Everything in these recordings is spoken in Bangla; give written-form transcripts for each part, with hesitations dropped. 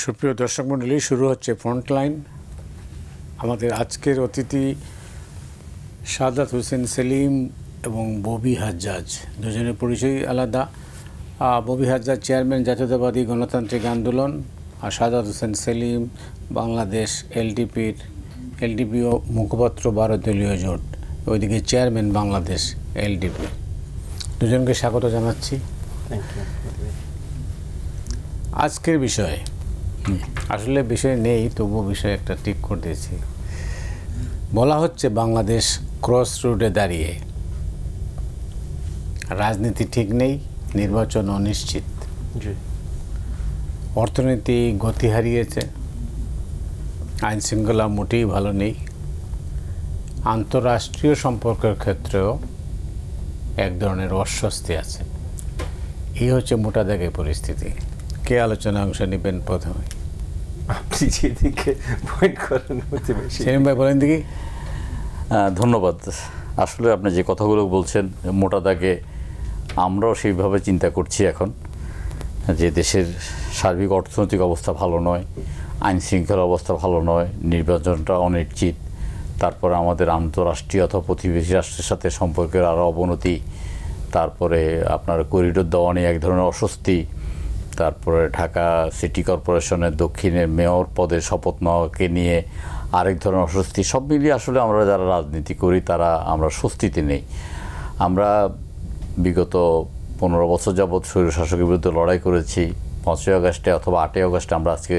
সুপ্রিয় দর্শক মণ্ডলী, শুরু হচ্ছে ফ্রন্টলাইন। আমাদের আজকের অতিথি সাদাত হোসেন সেলিম এবং ববি হাজ্জাজ, দুজনের পরিচয় আলাদা। ববি হাজ্জাজ চেয়ারম্যান জাতীয়তাবাদী গণতান্ত্রিক আন্দোলন, আর সাদাত হোসেন সেলিম বাংলাদেশ এলডিপি ও মুখপাত্র 12 দলীয় জোট, ওইদিকে চেয়ারম্যান বাংলাদেশ এলডিপি। দুজনকে স্বাগত জানাচ্ছি। আজকের বিষয় আসলে বিষয় নেই, তবুও বিষয় একটা ঠিক করে দিয়েছি। বলা হচ্ছে বাংলাদেশ ক্রস রোডে দাঁড়িয়ে, রাজনীতি ঠিক নেই, নির্বাচন অনিশ্চিত, অর্থনীতি গতি হারিয়েছে, আইন শৃঙ্খলা মোটেই ভালো নেই, আন্তঃরাষ্ট্রীয় সম্পর্কের ক্ষেত্রেও এক ধরনের অস্বস্তি আছে। এই হচ্ছে মোটা দাগে পরিস্থিতি। কে আলোচনা অংশ নেবেন প্রথমে? আপনি যেদিকে পয়েন্ট করেন সেলিম ভাই বলেন দেখি। ধন্যবাদ। আসলে আপনি যে কথাগুলো বলছেন মোটা দাগে আমরাও সেইভাবে চিন্তা করছি এখন, যে দেশের সার্বিক অর্থনৈতিক অবস্থা ভালো নয়, আইন শৃঙ্খলা অবস্থা ভালো নয়, নির্বাচনটা অনিশ্চিত, তারপরে আমাদের আন্তঃরাষ্ট্রীয় অথবা প্রতিবেশী রাষ্ট্রের সাথে সম্পর্কের আরও অবনতি, তারপরে আপনার করিডোর দেওয়া নিয়ে এক ধরনের অস্বস্তি, তারপরে ঢাকা সিটি কর্পোরেশনের দক্ষিণের মেয়র পদের শপথ নেওয়াকে নিয়ে আরেক ধরনের অস্বস্তি। সব মিলিয়ে আসলে আমরা যারা রাজনীতি করি তারা আমরা স্বস্তিতে নেই। আমরা বিগত 15 বছর যাবৎ স্বৈরশাসকের বিরুদ্ধে লড়াই করেছি। 5ই আগস্টে অথবা 8ই আগস্টে আমরা আজকে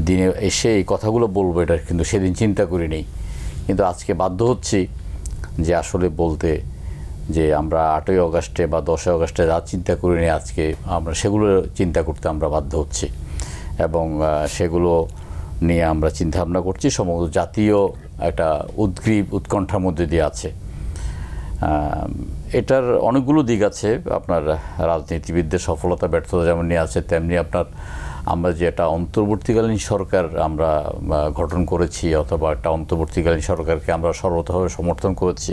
দিনে এসে এই কথাগুলো বলবো, এটা কিন্তু সেদিন চিন্তা করিনি, কিন্তু আজকে বাধ্য হচ্ছি যে আসলে বলতে, যে আমরা 8ই আগস্টে বা 10ই আগস্টে যা চিন্তা করিনি আজকে আমরা সেগুলো চিন্তা করতে আমরা বাধ্য হচ্ছি, এবং সেগুলো নিয়ে আমরা চিন্তাভাবনা করছি। সমগ্র জাতীয় একটা উদ্গ্রীব উৎকণ্ঠার মধ্যে দিয়ে আছে। এটার অনেকগুলো দিক আছে। আপনার রাজনীতিবিদদের সফলতা ব্যর্থতা যেমন নিয়ে আছে, তেমনি আমরা যে একটা অন্তর্বর্তীকালীন সরকার আমরা গঠন করেছি, অথবা একটা অন্তর্বর্তীকালীন সরকারকে আমরা সর্বতভাবে সমর্থন করেছি।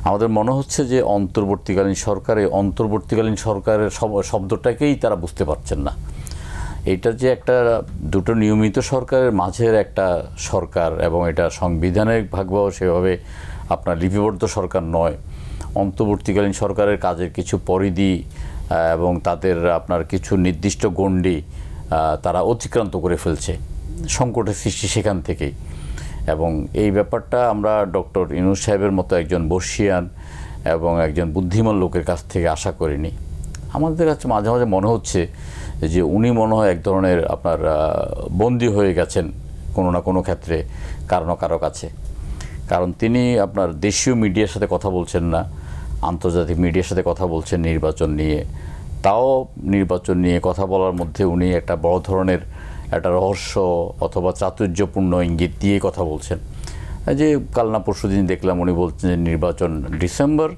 আমাদের মনে হচ্ছে যে অন্তর্বর্তীকালীন সরকারের শব্দটাকেই তারা বুঝতে পারছেন না। এইটা যে একটা দুটো নিয়মিত সরকারের মাঝের একটা সরকার, এবং এটা সাংবিধানিকভাবেও সেভাবে আপনার লিপিবদ্ধ সরকার নয়। অন্তর্বর্তীকালীন সরকারের কাজের কিছু পরিধি এবং তাদের আপনার কিছু নির্দিষ্ট গণ্ডি তারা অতিক্রান্ত করে ফেলছে, সংকটের সৃষ্টি সেখান থেকেই। এবং এই ব্যাপারটা আমরা ডক্টর ইউনূস সাহেবের মতো একজন বর্ষিয়ান এবং একজন বুদ্ধিমান লোকের কাছ থেকে আশা করিনি। আমাদের কাছে মাঝে মাঝে মনে হচ্ছে যে উনি মনে হয় এক ধরনের আপনার বন্দী হয়ে গেছেন কোনো না কোনো ক্ষেত্রে কারো কাছে। কারণ তিনি আপনার দেশীয় মিডিয়ার সাথে কথা বলছেন না, আন্তর্জাতিক মিডিয়ার সাথে কথা বলছেন নির্বাচন নিয়ে। তাও নির্বাচন নিয়ে কথা বলার মধ্যে উনি একটা বড় ধরনের একটা রহস্য অথবা চাতুর্যপূর্ণ ইঙ্গিত দিয়ে কথা বলছেন। যে কাল না পরশু দিন দেখলাম উনি বলছেন যে নির্বাচন ডিসেম্বর,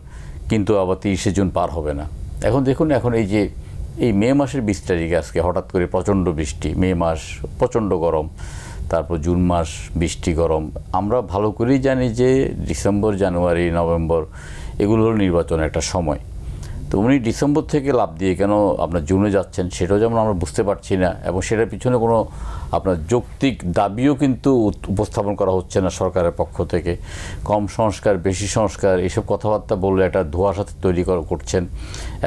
কিন্তু আবার 30শে জুন পার হবে না। এখন দেখুন, এখন এই মে মাসের 20 তারিখে আজকে হঠাৎ করে প্রচণ্ড বৃষ্টি, মে মাস প্রচণ্ড গরম, তারপর জুন মাস বৃষ্টি গরম। আমরা ভালো করেই জানি যে ডিসেম্বর, জানুয়ারি, নভেম্বর এগুলো হলো নির্বাচনের একটা সময়। তো উনি ডিসেম্বর থেকে লাভ দিয়ে কেন আপনার জুনে যাচ্ছেন সেটাও যেমন আমরা বুঝতে পারছি না, এবং সেটার পিছনে কোনো আপনার যৌক্তিক দাবিও কিন্তু উপস্থাপন করা হচ্ছে না সরকারের পক্ষ থেকে। কম সংস্কার, বেশি সংস্কার এইসব কথাবার্তা বলে একটা ধোঁয়াশা তৈরি করছেন,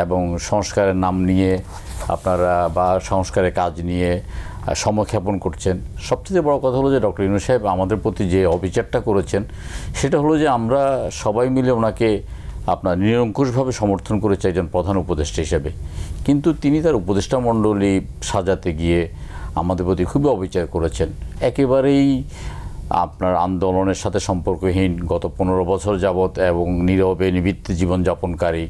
এবং সংস্কারের নাম নিয়ে আপনারা বা সংস্কারের কাজ নিয়ে সময়ক্ষেপণ করছেন। সবচেয়ে বড় কথা হলো যে ডক্টর ইউনূস সাহেব আমাদের প্রতি যে অবিচারটা করেছেন সেটা হলো যে আমরা সবাই মিলে ওনাকে আপনার নিরঙ্কুশভাবে সমর্থন করেছে একজন প্রধান উপদেষ্টা হিসেবে, কিন্তু তিনি তার উপদেষ্টা মণ্ডলী সাজাতে গিয়ে আমাদের প্রতি খুবই অবিচার করেছেন। একেবারেই আপনার আন্দোলনের সাথে সম্পর্কহীন, গত 15 বছর যাবৎ এবং নীরবে নিবৃত্তে জীবনযাপনকারী,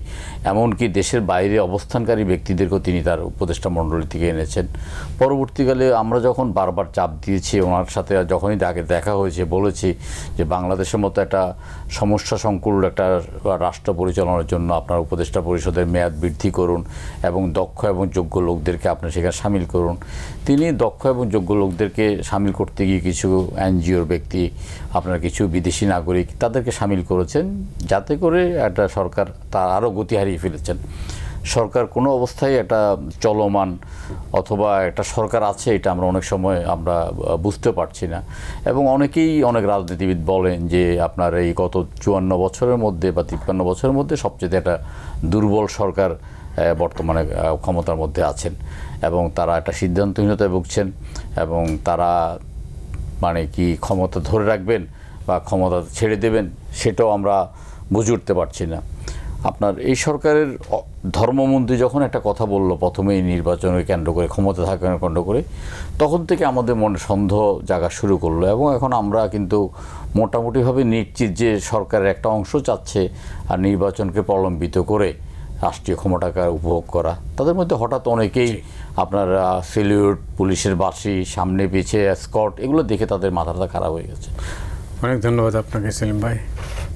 এমনকি দেশের বাইরে অবস্থানকারী ব্যক্তিদেরকেও তিনি তার উপদেষ্টা মণ্ডলী থেকে এনেছেন। পরবর্তীকালে আমরা যখন বারবার চাপ দিয়েছি ওনার সাথে, যখনই তাকে দেখা হয়েছে বলেছি যে বাংলাদেশের মতো একটা সমস্যা সংকুল একটা রাষ্ট্র পরিচালনার জন্য আপনার উপদেষ্টা পরিষদের মেয়াদ বৃদ্ধি করুন এবং দক্ষ এবং যোগ্য লোকদেরকে আপনি সেখানে সামিল করুন। তিনি দক্ষ এবং যোগ্য লোকদেরকে সামিল করতে গিয়ে কিছু এনজিওর ব্যক্তি, আপনার কিছু বিদেশি নাগরিক তাদেরকে সামিল করেছেন, যাতে করে একটা সরকার তার আরও গতি হারিয়ে ফেলেছেন। সরকার কোনো অবস্থায় এটা চলমান অথবা একটা সরকার আছে এটা আমরা অনেক সময় আমরা বুঝতে পারছি না। এবং অনেক রাজনীতিবিদ বলেন যে আপনার এই গত 54 বছরের মধ্যে বা 53 বছরের মধ্যে সবচেয়ে একটা দুর্বল সরকার বর্তমানে ক্ষমতার মধ্যে আছেন এবং তারা একটা সিদ্ধান্তহীনতায় ভুগছেন এবং তারা মানে কি ক্ষমতা ধরে রাখবেন বা ক্ষমতা ছেড়ে দেবেন সেটাও আমরা বুঝে উঠতে পারছি না। আপনার এই সরকারের ধর্মমন্ত্রী যখন একটা কথা বললো প্রথমেই নির্বাচনকে কেন্দ্র করে, ক্ষমতা থাকাকে কেন্দ্র করে, তখন থেকে আমাদের মনে সন্দেহ জাগা শুরু করলো এবং এখন আমরা কিন্তু মোটামুটিভাবে নিশ্চিত যে সরকারের একটা অংশ চাচ্ছে আর নির্বাচনকে প্রলম্বিত করে রাষ্ট্রীয় ক্ষমতাকে উপভোগ করা। তাদের মধ্যে হঠাৎ অনেকেই আপনার সেলিউট, পুলিশের বাঁশি, সামনে পিছিয়ে স্কট, এগুলো দেখে তাদের মাথাটা খারাপ হয়ে গেছে। অনেক ধন্যবাদ আপনাকে সেলিম ভাই।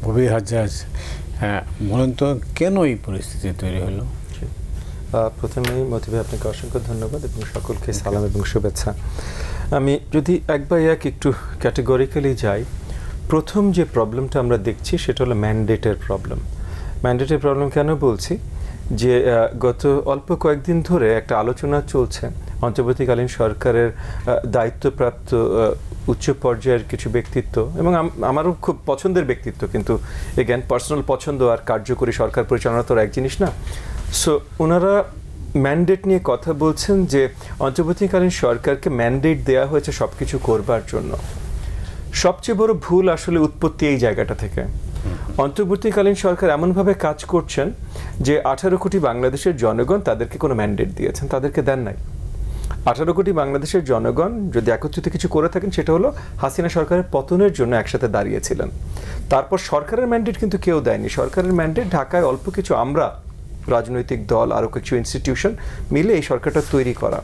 ববি হাজ্জাজ, হ্যাঁ বলুন তো কেন এই পরিস্থিতি তৈরি হলো? প্রথমেই মতি ভাই আপনাকে অসংখ্য ধন্যবাদ এবং সকলকে সালাম এবং শুভেচ্ছা। আমি যদি এক বাই এক একটু ক্যাটেগরিক্যালি যাই, প্রথম যে প্রবলেমটা আমরা দেখছি সেটা হলো ম্যান্ডেটের প্রবলেম। ম্যান্ডেটের প্রবলেম কেন বলছি, যে গত অল্প কয়েকদিন ধরে একটা আলোচনা চলছে অন্তর্বর্তীকালীন সরকারের দায়িত্বপ্রাপ্ত উচ্চ পর্যায়ের কিছু ব্যক্তিত্ব, এবং আমারও খুব পছন্দের ব্যক্তিত্ব, কিন্তু এগেন পার্সোনাল পছন্দ আর কার্যকরী সরকার পরিচালনা তো এক জিনিস না। সো ওনারা ম্যান্ডেট নিয়ে কথা বলছেন যে অন্তর্বর্তীকালীন সরকারকে ম্যান্ডেট দেওয়া হয়েছে সব কিছু করবার জন্য। সবচেয়ে বড় ভুল আসলে উৎপত্তি এই জায়গাটা থেকে। অন্তর্বর্তীকালীন সরকার এমনভাবে কাজ করছেন যে 18 কোটি বাংলাদেশের জনগণ তাদেরকে কোনো ম্যান্ডেট দিয়েছেন, তাদেরকে দেন নাই। 18 কোটি বাংলাদেশের জনগণ যদি একত্রিত কিছু করে থাকেন সেটা হলো হাসিনা সরকারের পতনের জন্য একসাথে দাঁড়িয়েছিলেন। তারপর সরকারের ম্যান্ডেট কিন্তু কেউ দেয়নি। সরকারের ম্যান্ডেট ঢাকায় অল্প কিছু আমরা রাজনৈতিক দল আরও কিছু ইনস্টিটিউশন মিলে এই সরকারটা তৈরি করা।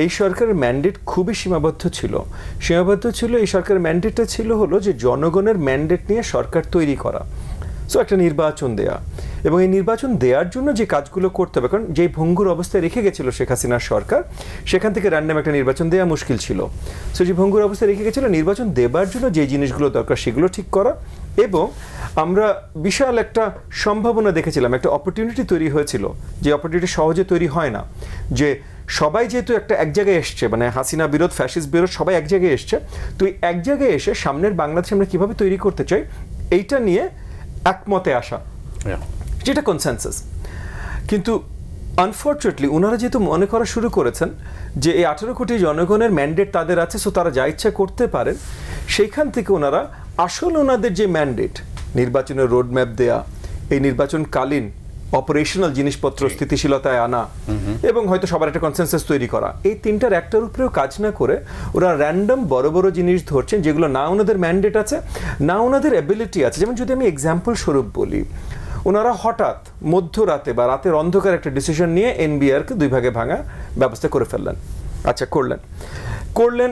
এই সরকারের ম্যান্ডেট খুবই সীমাবদ্ধ ছিল। এই সরকারের ম্যান্ডেটটা ছিল হলো যে জনগণের ম্যান্ডেট নিয়ে সরকার তৈরি করা, সো একটা নির্বাচন দেয়া, এবং এই নির্বাচন দেওয়ার জন্য যে কাজগুলো করতে হবে, কারণ যেই ভঙ্গুর অবস্থায় রেখে গেছিল শেখ হাসিনার সরকার, সেখান থেকে র্যান্ডম একটা নির্বাচন দেওয়া মুশকিল ছিল। সো যে ভঙ্গুর অবস্থায় রেখে গেছিল, নির্বাচন দেবার জন্য যে জিনিসগুলো দরকার সেগুলো ঠিক করা, এবং আমরা বিশাল একটা সম্ভাবনা দেখেছিলাম, একটা অপরচুনিটি তৈরি হয়েছিল, যে অপরচুনিটি সহজে তৈরি হয় না, যে সবাই যেহেতু এক জায়গায় এসছে, মানে হাসিনা বিরোধ, ফ্যাসিস্ট বিরোধ, সবাই এক জায়গায় এসছে, তো এক জায়গায় এসে সামনের বাংলাদেশ আমরা কীভাবে তৈরি করতে চাই এইটা নিয়ে একমতে আসা, যেটা কনসেনসাস। কিন্তু আনফর্চুনেটলি ওনারা যেহেতু মনে করা শুরু করেছেন যে এই 18 কোটি জনগণের ম্যান্ডেট তাদের আছে, সো তারা যা ইচ্ছা করতে পারেন, সেইখান থেকে ওনারা আসল ওনাদের যে ম্যান্ডেট, নির্বাচনের রোডম্যাপ দেয়া, এই নির্বাচনকালীন অপারেশনাল জিনিসপত্র স্থিতিশীলতায় আনা, এবং হয়তো সবার একটা কনসেনসাস তৈরি করা, এই তিনটার একটার উপরেও কাজ না করে ওরা র্যান্ডম বড় বড় জিনিস ধরছেন যেগুলো না ওনাদের ম্যান্ডেট আছে, না ওনাদের অ্যাবিলিটি আছে। যেমন যদি আমি এক্সাম্পল স্বরূপ বলি, ওনারা হঠাৎ মধ্যরাতে বা রাতের অন্ধকার একটা ডিসিশন নিয়ে এনবিআরকে 2 ভাগে ভাঙা ব্যবস্থা করে ফেললেন। আচ্ছা, করলেন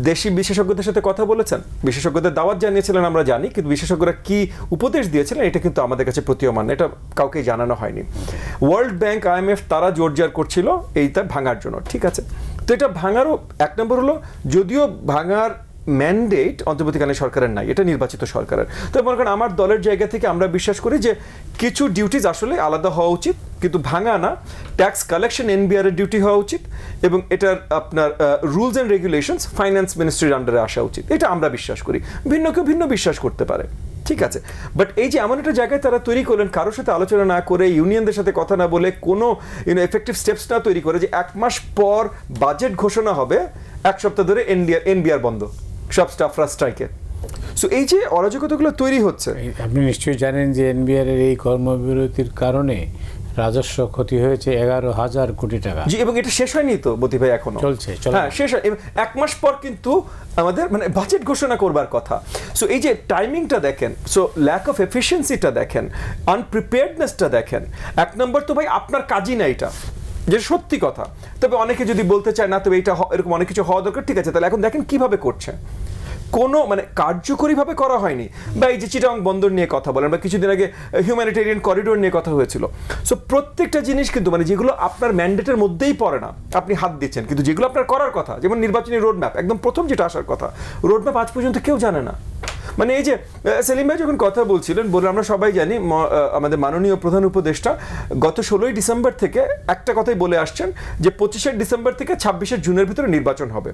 দেশি বিশেষজ্ঞদের সাথে কথা বলেছেন, বিশেষজ্ঞদের দাওয়াত জানিয়েছিলেন আমরা জানি, কিন্তু বিশেষজ্ঞরা কি উপদেশ দিয়েছিলেন এটা কিন্তু আমাদের কাছে প্রতীয়মান, এটা কাউকে জানানো হয়নি। ওয়ার্ল্ড ব্যাংক, IMF তারা জোরজার করছিল এইটা ভাঙার জন্য, ঠিক আছে। তো এটা ভাঙারও এক নম্বর হলো, যদিও ভাঙার ম্যান্ডেট অন্তর্বর্তীকালীন সরকারের নাই, এটা নির্বাচিত সরকারের। তো মনে করেন আমার দলের জায়গা থেকে আমরা বিশ্বাস করি যে কিছু ডিউটিজ আসলে আলাদা হওয়া উচিত, কিন্তু ভাঙা না। ট্যাক্স কালেকশন NBR এর ডিউটি হওয়া উচিত, এবং এটার আপনার রুলস অ্যান্ড রেগুলেশনস ফাইন্যান্স মিনিস্ট্রির আন্ডারে আসা উচিত, এটা আমরা বিশ্বাস করি। ভিন্ন কেউ ভিন্ন বিশ্বাস করতে পারে, ঠিক আছে। বাট এই যে এমন একটা জায়গায় তারা তৈরি করলেন, কারোর সাথে আলোচনা না করে, ইউনিয়নদের সাথে কথা না বলে, কোনো এফেক্টিভ স্টেপস না তৈরি করে, যে 1 মাস পর বাজেট ঘোষণা হবে, 1 সপ্তাহ ধরে NBR বন্ধ, সব স্টাফরা স্ট্রাইকে। সো এই যে অরাজকতাগুলো তৈরি হচ্ছে, আপনি নিশ্চয়ই জানেন যে NBR এর এই কর্মবিরতির কারণে রাজস্ব ক্ষতি হয়েছে 11,000 কোটি টাকা। জি, এবং এটা শেষ হয়নি তো মতি ভাই, এখনো চলছে। হ্যাঁ, শেষ হয় 1 মাস পর কিন্তু আমাদের মানে বাজেট ঘোষণা করবার কথা। সো এই যে টাইমিংটা দেখেন, সো ল্যাক অফ এফিসিয়েন্সিটা দেখেন, আনপ্রিপেয়ার্ডনেসটা দেখেন। 1 নম্বর তো ভাই আপনার কাজই না এটা, যে সত্যি কথা। তবে অনেকে যদি বলতে চায় না, তবে এটা এরকম অনেক কিছু হওয়া দরকার, ঠিক আছে, তাহলে এখন দেখেন কিভাবে করছে। কোনো মানে কার্যকরীভাবে করা হয়নি। বা এই যে চিটাগং বন্দর নিয়ে কথা বলেন, বা কিছুদিন আগে হিউম্যানিটেরিয়ান করিডোর নিয়ে কথা হয়েছিল। সো প্রত্যেকটা জিনিস কিন্তু মানে যেগুলো আপনার ম্যান্ডেটের মধ্যেই পড়ে না, আপনি হাত দিচ্ছেন, কিন্তু যেগুলো আপনার করার কথা, যেমন নির্বাচনী রোডম্যাপ, একদম প্রথম যেটা আসার কথা, রোডম্যাপ আজ পর্যন্ত কেউ জানে না। মানে এই যে সেলিম ভাই যখন কথা বলছিলেন, বলে আমরা সবাই জানি আমাদের মাননীয় প্রধান উপদেষ্টা গত 16ই ডিসেম্বর থেকে একটা কথাই বলে আসছেন যে 25শে ডিসেম্বর থেকে 26শে জুনের ভিতরে নির্বাচন হবে।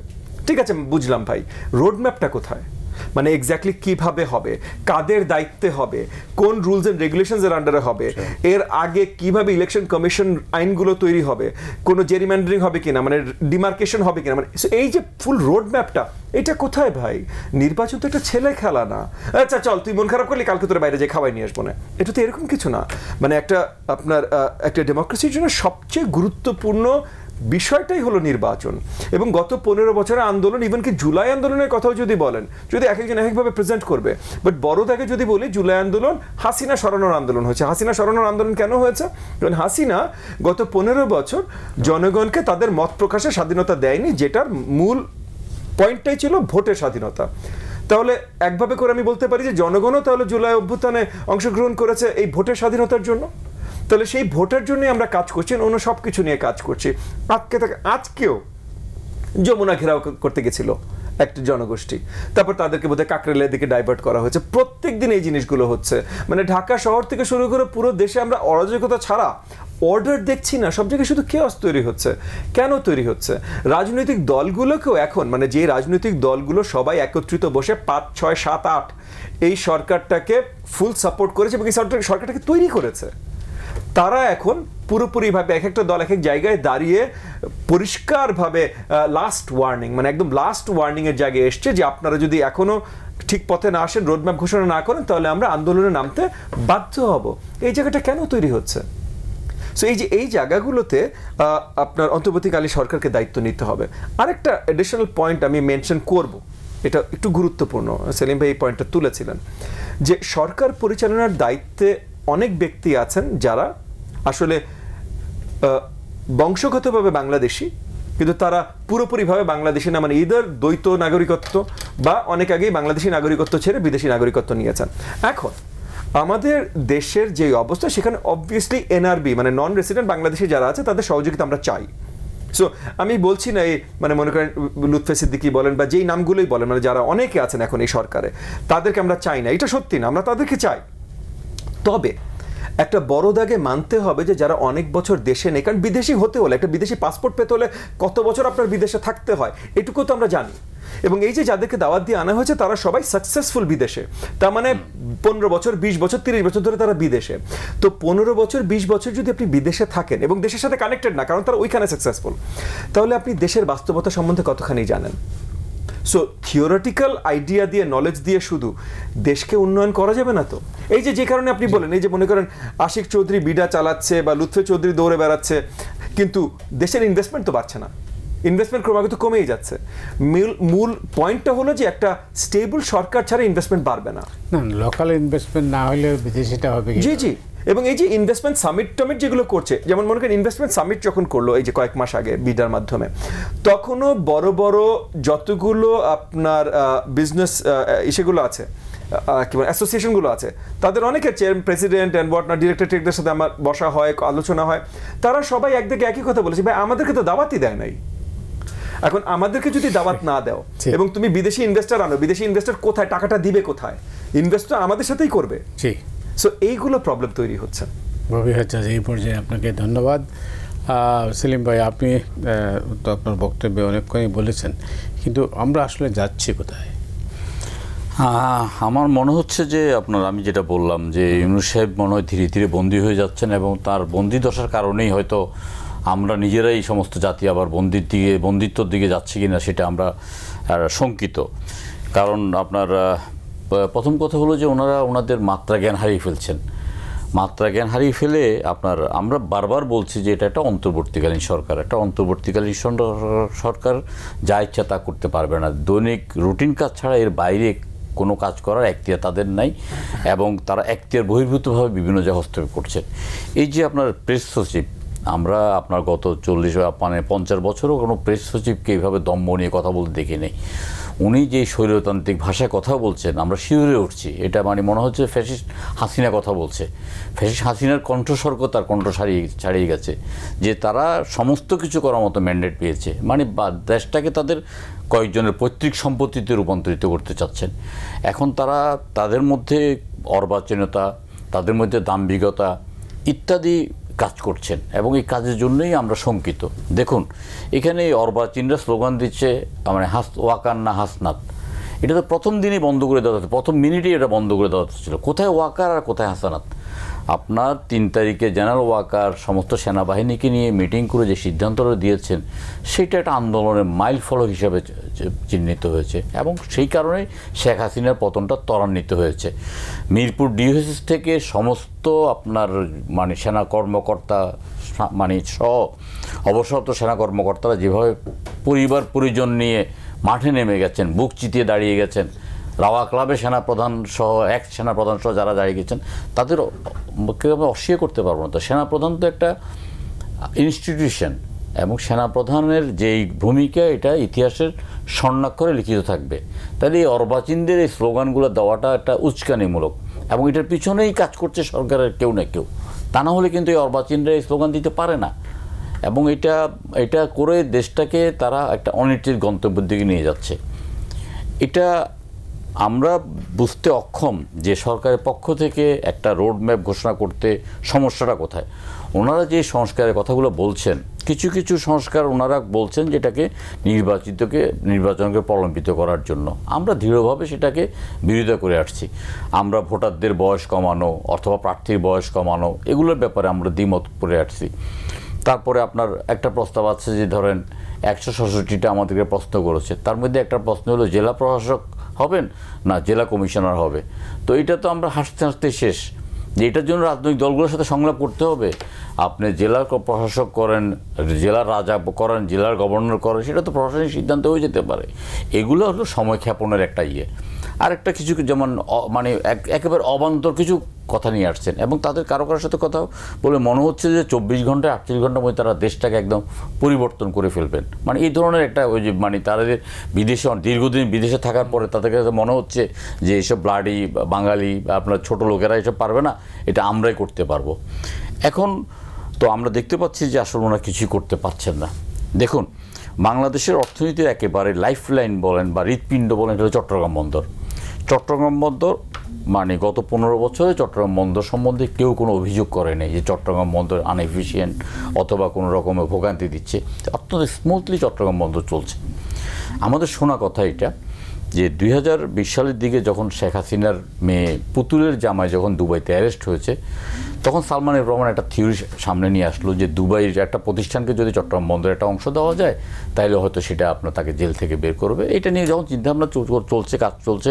ঠিক আছে, বুঝলাম ভাই, রোড ম্যাপটা কোথায়? মানে এক্স্যাক্টলি কিভাবে হবে, কাদের দায়িত্বে হবে, কোন রুলস এন্ড রেগুলেশনস এর আন্ডারে হবে, এর আগে কিভাবে ইলেকশন কমিশন আইনগুলো তৈরি হবে, কোনো জেরিম্যান্ডারিং হবে কিনা, মানে ডিমার্কেশন হবে কিনা, মানে এই যে ফুল রোড ম্যাপটা, এটা কোথায় ভাই? নির্বাচন তো একটা ছেলে খেলা না। আচ্ছা চল, তুই মন খারাপ করলি, কালকে তোর বাইরে যে খাওয়াই নিয়ে আসবো না, এটা তো এরকম কিছু না। মানে একটা আপনার একটা ডেমোক্রেসির জন্য সবচেয়ে গুরুত্বপূর্ণ বিষয়টাই হলো নির্বাচন। এবং গত 15 বছরের আন্দোলন, ইভেন কি জুলাই আন্দোলনের কথাও যদি বলেন, যদি এক একজন এক একভাবে প্রেজেন্ট করবে, বাট বড় দাগে যদি বলি, জুলাই আন্দোলন হাসিনা সরানোর আন্দোলন হয়েছে। হাসিনা সরানোর আন্দোলন কেন হয়েছে? কারণ হাসিনা গত 15 বছর জনগণকে তাদের মত প্রকাশের স্বাধীনতা দেয়নি, যেটার মূল পয়েন্টটাই ছিল ভোটের স্বাধীনতা। তাহলে একভাবে করে আমি বলতে পারি যে জনগণও তাহলে জুলাই অভ্যুত্থানে অংশগ্রহণ করেছে এই ভোটের স্বাধীনতার জন্য। তাহলে সেই ভোটের জন্যই আমরা কাজ করছি, অন্য সব কিছু নিয়ে কাজ করছি। আজকেও যমুনা ঘেরাও করতে গেছিল একটা জনগোষ্ঠী, তারপর তাদেরকে বোধহয় কাকরাইলের দিকে ডাইভার্ট করা হয়েছে। প্রত্যেক দিন এই জিনিসগুলো হচ্ছে। মানে ঢাকা শহর থেকে শুরু করে পুরো দেশে আমরা অরাজকতা ছাড়া অর্ডার দেখছি না, সব জায়গায় শুধু কেওয়াস তৈরি হচ্ছে। কেন তৈরি হচ্ছে? রাজনৈতিক দলগুলোকেও এখন, মানে যে রাজনৈতিক দলগুলো সবাই একত্রিত বসে 5, 6, 7, 8 এই সরকারটাকে ফুল সাপোর্ট করেছে এবং এই সরকারটাকে তৈরি করেছে, তারা এখন পুরোপুরিভাবে এক একটা দল এক এক জায়গায় দাঁড়িয়ে পরিষ্কারভাবে লাস্ট ওয়ার্নিং, মানে একদম লাস্ট ওয়ার্নিং এর জায়গায় এসছে যে আপনারা যদি এখনো ঠিক পথে না আসেন, রোডম্যাপ ঘোষণা না করেন, তাহলে আমরা আন্দোলনে নামতে বাধ্য হব। এই জায়গাটা কেন তৈরি হচ্ছে? সো এই যে এই জায়গাগুলোতে আপনার অন্তর্বর্তীকালীন সরকারকে দায়িত্ব নিতে হবে। আরেকটা অ্যাডিশনাল পয়েন্ট আমি মেনশন করব, এটা একটু গুরুত্বপূর্ণ, সেলিম ভাই এই পয়েন্টটা তুলেছিলেন, যে সরকার পরিচালনার দায়িত্বে অনেক ব্যক্তি আছেন যারা আসলে বংশগতভাবে বাংলাদেশি, কিন্তু তারা পুরোপুরিভাবে বাংলাদেশি না, মানে ইদার দ্বৈত নাগরিকত্ব বা অনেক আগেই বাংলাদেশি নাগরিকত্ব ছেড়ে বিদেশি নাগরিকত্ব নিয়েছেন। এখন আমাদের দেশের যে অবস্থা, সেখানে অবভিয়াসলি এনআরবি মানে নন রেসিডেন্ট বাংলাদেশি যারা আছে তাদের সহযোগিতা আমরা চাই। সো আমি বলছি না এই মানে মনে করেন লুৎফে সিদ্দিকী বলেন বা যেই নামগুলোই বলেন, মানে যারা অনেকে আছেন এখন এই সরকারে, তাদেরকে আমরা চাই না, এটা সত্যি না, আমরা তাদেরকে চাই। তবে একটা বড় দাগে মানতে হবে যে যারা অনেক বছর দেশে নেই, কারণ বিদেশি হতে হলে, একটা বিদেশি পাসপোর্ট পেতে হলে কত বছর আপনার বিদেশে থাকতে হয়, এটুকু তো আমরা জানি। এবং এই যে যাদেরকে দাওয়াত দিয়ে আনা হয়েছে তারা সবাই সাকসেসফুল বিদেশে, তার মানে 15 বছর 20 বছর 30 বছর ধরে তারা বিদেশে। তো 15 বছর 20 বছর যদি আপনি বিদেশে থাকেন এবং দেশের সাথে কানেক্টেড না, কারণ তারা ওইখানে সাকসেসফুল, তাহলে আপনি দেশের বাস্তবতা সম্বন্ধে কতখানি জানেন? সো থিওরিটিক্যাল আইডিয়া দিয়ে, নলেজ দিয়ে শুধু দেশকে উন্নয়ন করা যাবে না। তো এই যে কারণে আপনি বলেন, এই যে মনে করেন আশিক চৌধুরী বিডা চালাচ্ছে বা লুৎফে চৌধুরী দৌড়ে বেড়াচ্ছে, কিন্তু দেশের ইনভেস্টমেন্ট তো বাড়ছে না, ইনভেস্টমেন্ট ক্রমাগত কমেই যাচ্ছে। মূল পয়েন্টটা হলো যে একটা স্টেবল সরকার ছাড়া ইনভেস্টমেন্ট বাড়বে না। লোকাল ইনভেস্টমেন্ট না হলে বিদেশিটা হবে। জি। এবং এই যে ইনভেস্টমেন্ট সামিট টামিট যেগুলো করছে, যেমন মনে করেন ইনভেস্টমেন্ট সামিট যখন করলো এই যে কয়েক মাস আগে বিডার মাধ্যমে, তখনও বড় বড় যতগুলো আপনার বিজনেস ইসেগুলো আছে, কি বলে অ্যাসোসিয়েশনগুলো আছে, তাদের অনেকের চেয়ারম্যান, প্রেসিডেন্ট অ্যান্ড হোয়াটনট, ডিরেক্টর টিরেক্টরের সাথে আমার বসা হয়, আলোচনা হয়, তারা সবাই একদিকে একই কথা বলেছে, ভাই আমাদেরকে তো দাওয়াতই দেয় নাই। এখন আমাদেরকে যদি দাওয়াত না দাও এবং তুমি বিদেশি ইনভেস্টর আনো, বিদেশি ইনভেস্টর কোথায়, টাকাটা দিবে কোথায়? ইনভেস্ট তো আমাদের সাথেই করবে। সো এইগুলো প্রবলেম তৈরি হচ্ছে। ববি হাজ্জাজ, এই পর্যায়ে আপনাকে ধন্যবাদ। সেলিম ভাই, আপনি তো আপনার বক্তব্যে অনেকক্ষণই বলেছেন, কিন্তু আমরা আসলে যাচ্ছি কোথায়? আমার মনে হচ্ছে যে আমি যেটা বললাম যে ইউনূস সাহেব মনে হয় ধীরে ধীরে বন্দী হয়ে যাচ্ছেন, এবং তার বন্দী দশার কারণেই হয়তো আমরা নিজেরাই সমস্ত জাতি আবার বন্দিত্বর দিকে যাচ্ছি কিনা সেটা আমরা শঙ্কিত। কারণ প্রথম কথা হলো যে ওনাদের মাত্রা জ্ঞান হারিয়ে ফেলছেন। মাত্রা জ্ঞান হারিয়ে ফেলে আমরা বারবার বলছি যে এটা একটা অন্তর্বর্তীকালীন সরকার। একটা অন্তর্বর্তীকালীন সরকার যা ইচ্ছা তা করতে পারবে না। দৈনিক রুটিন কাজ ছাড়া এর বাইরে কোনো কাজ করার এখতিয়ার তাদের নাই, এবং তারা এখতিয়ার বহির্ভূতভাবে বিভিন্ন জায়গায় হস্তক্ষেপ করছেন। এই যে আপনার প্রেস সচিব, আমরা আপনার গত 50 বছরও কোনো প্রেস সচিবকে এইভাবে দম্ভ নিয়ে কথা বলতে দেখি নেই। উনি যে স্বৈরতান্ত্রিক ভাষায় কথা বলছেন আমরা শিউরে উঠছি, এটা মানে মনে হচ্ছে ফ্যাসিস্ট হাসিনা কথা বলছে। ফ্যাসিস্ট হাসিনার কণ্ঠস্বর্গ তার কণ্ঠ ছাড়িয়ে গেছে, যে তারা সমস্ত কিছু করার মতো ম্যান্ডেট পেয়েছে, মানে দেশটাকে তাদের কয়েকজনের পৈতৃক সম্পত্তিতে রূপান্তরিত করতে চাচ্ছেন। এখন তারা তাদের মধ্যে অর্বাচীনতা, তাদের মধ্যে দাম্ভিকতা ইত্যাদি কাজ করছেন, এবং এই কাজের জন্যই আমরা শঙ্কিত। দেখুন এখানে অর্বাচীনরা স্লোগান দিচ্ছে মানে ওয়াকার না হাসনাত, এটা তো প্রথম দিনই বন্ধ করে দেওয়া হচ্ছে, প্রথম মিনিটেই এটা বন্ধ করে দেওয়া হচ্ছিল। কোথায় ওয়াকার আর কোথায় হাসানাত? আপনার 3 তারিখে জেনারেল ওয়াকার সমস্ত সেনাবাহিনীকে নিয়ে মিটিং করে যে সিদ্ধান্তটা দিয়েছেন সেটা একটা আন্দোলনের মাইল ফলক হিসাবে চিহ্নিত হয়েছে, এবং সেই কারণে শেখ হাসিনার পতনটা ত্বরান্বিত হয়েছে। মিরপুর ডিওএসএস থেকে সমস্ত আপনার মানে সেনা কর্মকর্তা মানে সহ অবসরপ্রাপ্ত সেনা কর্মকর্তারা যেভাবে পরিবার পরিজন নিয়ে মাঠে নেমে গেছেন, বুক চিতিয়ে দাঁড়িয়ে গেছেন, রাওয়া ক্লাবে সেনাপ্রধান সহ সেনাপ্রধান সহ যারা দাঁড়িয়ে গেছেন তাদের আমরা অস্বীকার করতে পারবো না। তো সেনাপ্রধান তো একটা ইনস্টিটিউশন, এবং সেনাপ্রধানের যেই ভূমিকা এটা ইতিহাসের স্বর্ণাক্ষরে লিখিত থাকবে। তাহলে এই অর্বাচীনদের এই স্লোগানগুলো দেওয়াটা একটা উস্কানিমূলক, এবং এটার পিছনেই কাজ করছে সরকারের কেউ না কেউ, তা না হলে কিন্তু এই অর্বাচীনরা এই স্লোগান দিতে পারে না। এবং এটা করে দেশটাকে তারা একটা অনিশ্চিত গন্তব্যের দিকে নিয়ে যাচ্ছে। এটা আমরা বুঝতে অক্ষম যে সরকারের পক্ষ থেকে একটা রোড ম্যাপ ঘোষণা করতে সমস্যাটা কোথায়। ওনারা যে সংস্কারের কথাগুলো বলছেন, কিছু কিছু সংস্কার ওনারা বলছেন যেটাকে নির্বাচনকে প্রলম্বিত করার জন্য, আমরা দৃঢ়ভাবে সেটাকে বিরোধিতা করে আসছি। আমরা ভোটারদের বয়স কমানো অথবা প্রার্থীর বয়স কমানো এগুলোর ব্যাপারে আমরা দ্বিমত করে আসছি। তারপরে আপনার একটা প্রস্তাব আছে যে ধরেন 166টা আমাদেরকে প্রশ্ন করেছে, তার মধ্যে একটা প্রশ্ন হলো জেলা প্রশাসক হবেন না জেলা কমিশনার হবে। তো এটা তো আমরা হাসতে হাসতে শেষ, যে এটার জন্য রাজনৈতিক দলগুলোর সাথে সংলাপ করতে হবে। আপনি জেলার প্রশাসক করেন, জেলার রাজা করেন, জেলার গভর্নর করেন, সেটা তো প্রশাসনিক সিদ্ধান্ত হয়ে যেতে পারে। এগুলো হলো সময় ক্ষেপণের একটা ইয়ে। আরেকটা কিছু যেমন মানে একেবারে অবান্তর কিছু কথা নিয়ে আসছেন, এবং তাদের কারো কারোর সাথে কথা বলে মনে হচ্ছে যে 24 ঘন্টা 48 ঘন্টার মধ্যে তারা দেশটাকে একদম পরিবর্তন করে ফেলবেন। মানে এই ধরনের একটা ওই যে মানে তাদের বিদেশে দীর্ঘদিন বিদেশে থাকার পরে তাদের কাছে মনে হচ্ছে যে এইসব ব্লাডি বাঙালি আপনার ছোট লোকেরা এসব পারবে না, এটা আমরাই করতে পারবো। এখন তো আমরা দেখতে পাচ্ছি যে আসলে ওনারা কিছুই করতে পারছেন না। দেখুন বাংলাদেশের অর্থনীতির একেবারে লাইফলাইন বলেন বা হৃৎপিণ্ড বলেন, এটা হলো চট্টগ্রাম বন্দর। চট্টগ্রাম বন্দর মানে গত 15 বছরে চট্টগ্রাম বন্দর সম্বন্ধে কেউ কোনো অভিযোগ করে নেই যে চট্টগ্রাম বন্দর আনএফিশিয়েন্ট অথবা কোনো রকমের ভোগান্তি দিচ্ছে। অত্যন্ত স্মুথলি চট্টগ্রাম বন্দর চলছে। আমাদের শোনা কথা এটা যে 2020 সালের দিকে যখন শেখ হাসিনার মেয়ে পুতুলের জামাই যখন দুবাইতে অ্যারেস্ট হয়েছে, তখন সালমান এফ রহমান একটা থিওরি সামনে নিয়ে আসলো যে দুবাইয়ের একটা প্রতিষ্ঠানকে যদি চট্টগ্রাম বন্দরের একটা অংশ দেওয়া যায় তাহলে হয়তো সেটা আপনার তাকে জেল থেকে বের করবে। এটা নিয়ে যখন চিন্তাভাবনা চলছে, কাজ চলছে,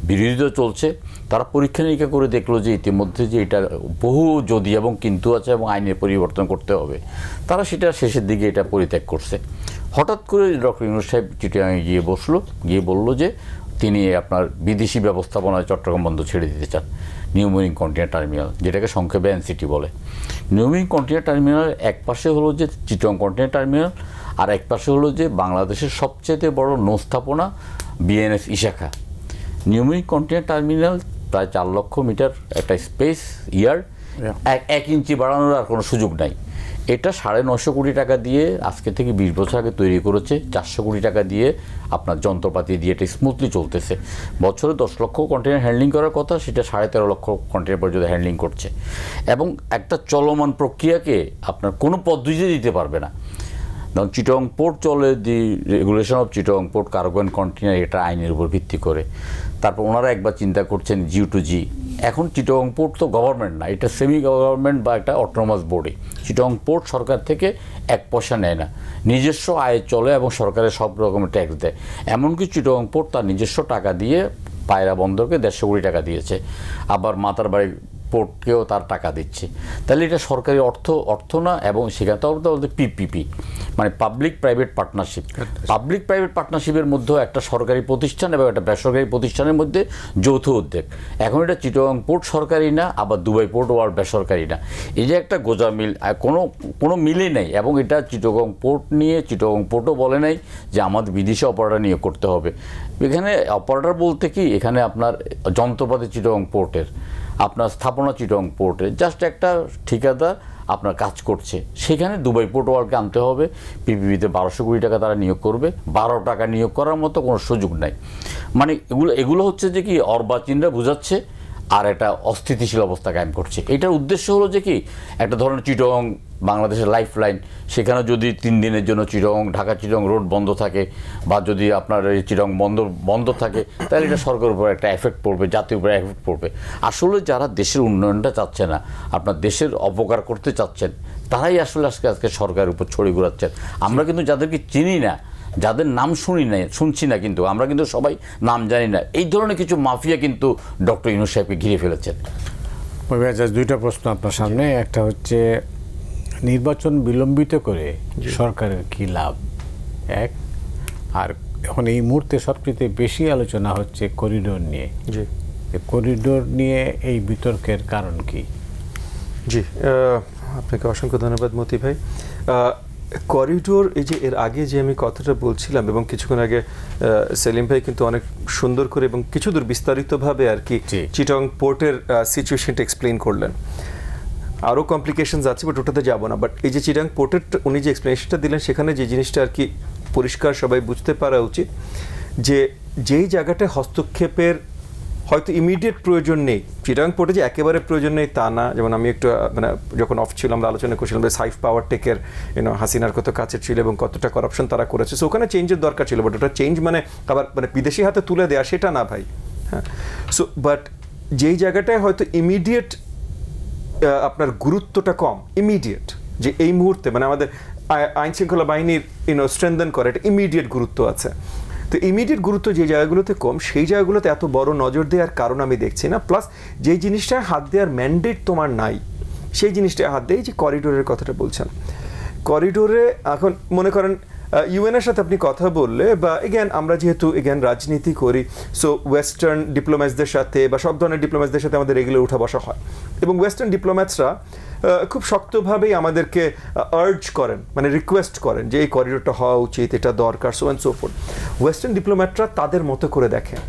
বিরোধিতা চলছে, তারা পরীক্ষা নিরীক্ষা করে দেখলো যে ইতিমধ্যে যে এটা বহু যদি এবং কিন্তু আছে এবং আইনের পরিবর্তন করতে হবে, তারা সেটা শেষের দিকে এটা পরিত্যাগ করছে। হঠাৎ করে ডক্টর ইউনূস সাহেব চিটিয়াঙে গিয়ে বললো যে তিনি আপনার বিদেশি ব্যবস্থাপনায় চট্টগ্রাম বন্দর ছেড়ে দিতে চান, নিউ মেরিন কন্টেইনার টার্মিনাল, যেটাকে সংক্ষেপে এনসিটি বলে। নিউ মেরিন কন্টেইনার টার্মিনাল এক পাশে হলো যে চিটং কন্টেইনার টার্মিনাল, আর এক পাশে হলো যে বাংলাদেশের সবচেয়ে বড় নৌস্থাপনা BNF Issa Khan. New marine container terminal প্রায় 4 লক্ষ মিটার একটা স্পেস ইয়ার্ড, 1 ইঞ্চি বাড়ানোর আর কোনো সুযোগ নাই। এটা 950 কোটি টাকা দিয়ে আজকে থেকে 20 বছর আগে তৈরি করেছে, 400 কোটি টাকা দিয়ে আপনার যন্ত্রপাতি দিয়ে এটা স্মুথলি চলতেছে। বছরে 10 লক্ষ কন্টেনার হ্যান্ডলিং করার কথা, সেটা 13.5 লক্ষ কন্টেনার পর্যন্ত হ্যান্ডলিং করছে, এবং একটা চলমান প্রক্রিয়াকে আপনার কোনো পদ্ধতিতে দিতে পারবে না। কারণ চিটং পোর্ট চলে, the regulation of Chittagong port cargo and container, এটা আইনের উপর ভিত্তি করে। তারপর ওনারা একবার চিন্তা করছেন G2G। এখন চিটং পোর্ট তো গভর্নমেন্ট না, এটা সেমি গভর্নমেন্ট বা একটা অটোনমাস বডি। চিটং পোর্ট সরকার থেকে 1 পয়সা নেয় না, নিজস্ব আয় চলে এবং সরকারের সব রকমের ট্যাক্স দেয়। এমনকি চিটং পোর্ট তার নিজস্ব টাকা দিয়ে পায়রা বন্দরকে 150 কোটি টাকা দিয়েছে। আবার মাতারবাড়ি পোর্টকেও তার টাকা দিচ্ছে, তাহলে এটা সরকারি অর্থ না। এবং সেখানে তো পিপিপি মানে public private partnership, public private পার্টনারশিপের মধ্যেও একটা সরকারি প্রতিষ্ঠান এবং একটা বেসরকারি প্রতিষ্ঠানের মধ্যে যৌথ উদ্যোগ। এখন এটা চিটাগং পোর্ট সরকারি না, আবার দুবাই পোর্ট ওয়ার্ল্ড বেসরকারি না, এই যে একটা গোজামিল, কোনো মিলে নেই। এবং এটা চিটাগং পোর্ট নিয়ে চিটাগং পোর্টও বলে নাই যে আমাদের বিদেশি অপারেটর নিয়ে করতে হবে। এখানে অপারেটর বলতে কি, এখানে আপনার যন্ত্রপাতি চিটাগং পোর্টের, আপনার স্থাপনা চিটাগং পোর্টের, জাস্ট একটা ঠিকাদার আপনার কাজ করছে। সেখানে দুবাই পোর্ট ওয়ার্ল্ডকে আনতে হবে, পিপিপিতে 1200 কোটি টাকা তারা নিয়োগ করবে, 12 টাকা নিয়োগ করার মতো কোনো সুযোগ নাই। মানে এগুলো হচ্ছে যে কি অর্বাচীনরা বুঝাচ্ছে আর একটা অস্থিতিশীল অবস্থা কায়েম করছে। এটার উদ্দেশ্য হলো যে কি একটা ধরনের চিটাগং বাংলাদেশের লাইফ লাইন, সেখানে যদি 3 দিনের জন্য ঢাকা চিটাগং রোড বন্ধ থাকে বা যদি আপনার এই চিটাগং বন্ধ থাকে, তাহলে এটা সরকারের উপর একটা এফেক্ট পড়বে, জাতির উপর এফেক্ট পড়বে। আসলে যারা দেশের উন্নয়নটা চাচ্ছে না, আপনার দেশের অপকার করতে চাচ্ছেন, তারাই আসলে আজকে সরকারের উপর ছড়ি ঘুরাচ্ছেন। আমরা কিন্তু যাদেরকে চিনি না, যাদের নাম শুনছি না, কিন্তু আমরা কিন্তু সবাই নাম জানি না, এই ধরনের কিছু মাফিয়া কিন্তু ডক্টর ইউনূস সাহেবকে ঘিরে ফেলেছেন। দুইটা প্রশ্ন আপনার সামনে, একটা হচ্ছে নির্বাচন বিলম্বিত করে সরকারের কি লাভ, এক, আর এখন এই মুহূর্তে সবচেয়ে বেশি আলোচনা হচ্ছে করিডোর নিয়ে। করিডোর নিয়ে এই বিতর্কের কারণ কি? জি, আপনাকে অসংখ্য ধন্যবাদ মতি ভাই। করিডোর, এই যে এর আগে যে আমি কথাটা বলছিলাম এবং কিছুক্ষণ আগে সেলিম ভাই কিন্তু অনেক সুন্দর করে এবং কিছু দূর বিস্তারিতভাবে আর কি চিটাগং পোর্টের সিচুয়েশনটা এক্সপ্লেইন করলেন। আরও কমপ্লিকেশনস আছে, বাট ওটাতে যাবো না। বাট এই যে চিটাগং পোর্টের উনি যে এক্সপ্লেনেশনটা দিলেন, সেখানে যে জিনিসটা আর কি পরিষ্কার সবাই বুঝতে পারা উচিত, যে যেই জায়গাটায় হস্তক্ষেপের হয়তো ইমিডিয়েট প্রয়োজন নেই, চিটাগং পোর্টে যে একেবারে প্রয়োজন নেই তা না। যেমন আমি একটু মানে যখন অফ ছিল আমরা আলোচনা করছিলাম যে সাইফ পাওয়ার টেকের হাসিনার কত কাছে ছিল এবং কতটা করাপশন তারা করেছে, সো ওখানে চেঞ্জের দরকার ছিল। বাট ওটা চেঞ্জ মানে আবার মানে বিদেশি হাতে তুলে দেওয়া সেটা না ভাই। হ্যাঁ, সো বাট যেই জায়গাটায় হয়তো ইমিডিয়েট আপনার গুরুত্বটা কম, ইমিডিয়েট যে এই মুহূর্তে মানে আমাদের আইন শৃঙ্খলা বাহিনীর স্ট্রেনথেন করে, এটা ইমিডিয়েট গুরুত্ব আছে। তো ইমিডিয়েট গুরুত্ব যে জায়গাগুলোতে কম, সেই জায়গাগুলোতে এত বড় নজর দেওয়ার কারণ আমি দেখছি না। প্লাস যেই জিনিসটা হাত দেওয়ার ম্যান্ডেট তোমার নাই, সেই জিনিসটা হাত দেয়। যে করিডোরের কথাটা বলছেন, করিডোরে এখন মনে করেন ইউএনের সাথে আপনি কথা বললে, বা এগেন আমরা যেহেতু রাজনীতি করি, সো ওয়েস্টার্ন ডিপ্লোম্যাটসদের সাথে বা সব ধরনের ডিপ্লোম্যাটসদের সাথে আমাদের রেগুলার উঠা বসা হয়, এবং ওয়েস্টার্ন ডিপ্লোম্যাটসরা খুব শক্তভাবেই আমাদেরকে আর্জ করেন, মানে রিকোয়েস্ট করেন যে এই করিডোরটা হওয়া উচিত, এটা দরকার, so and so fourth. Western ডিপ্লোম্যাটরা তাদের মতো করে দেখেন,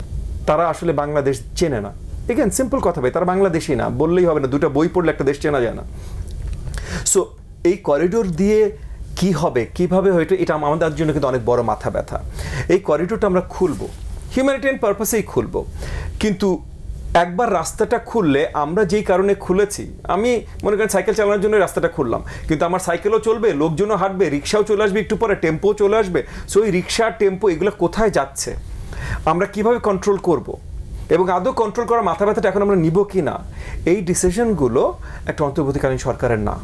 তারা আসলে বাংলাদেশ চেনে না। এগেন সিম্পল কথা ভাই, তারা বাংলাদেশই না, বললেই হবে না, দুটো বই পড়লে একটা দেশ চেনা যায় না। সো এই করিডোর দিয়ে কি হবে, কিভাবে হয়তো, এটা আমাদের জন্য কিন্তু অনেক বড় মাথা ব্যথা। এই করিডোরটা আমরা খুলবো হিউম্যানিটেরিয়ান পারপাসেই খুলবো, কিন্তু একবার রাস্তাটা খুললে, আমরা যেই কারণে খুলেছি, আমি মনে করেন সাইকেল চালানোর জন্য রাস্তাটা খুললাম, কিন্তু আমার সাইকেলও চলবে, লোকজনও হাঁটবে, রিক্সাও চলে আসবে, একটু পরে টেম্পোও চলে আসবে। সো এই রিক্সা, টেম্পো এগুলো কোথায় যাচ্ছে, আমরা কিভাবে কন্ট্রোল করব, এবং আদৌ কন্ট্রোল করার মাথা ব্যথাটা এখন আমরা নিব কি না, এই ডিসিশনগুলো একটা অন্তর্বর্তীকালীন সরকারের না।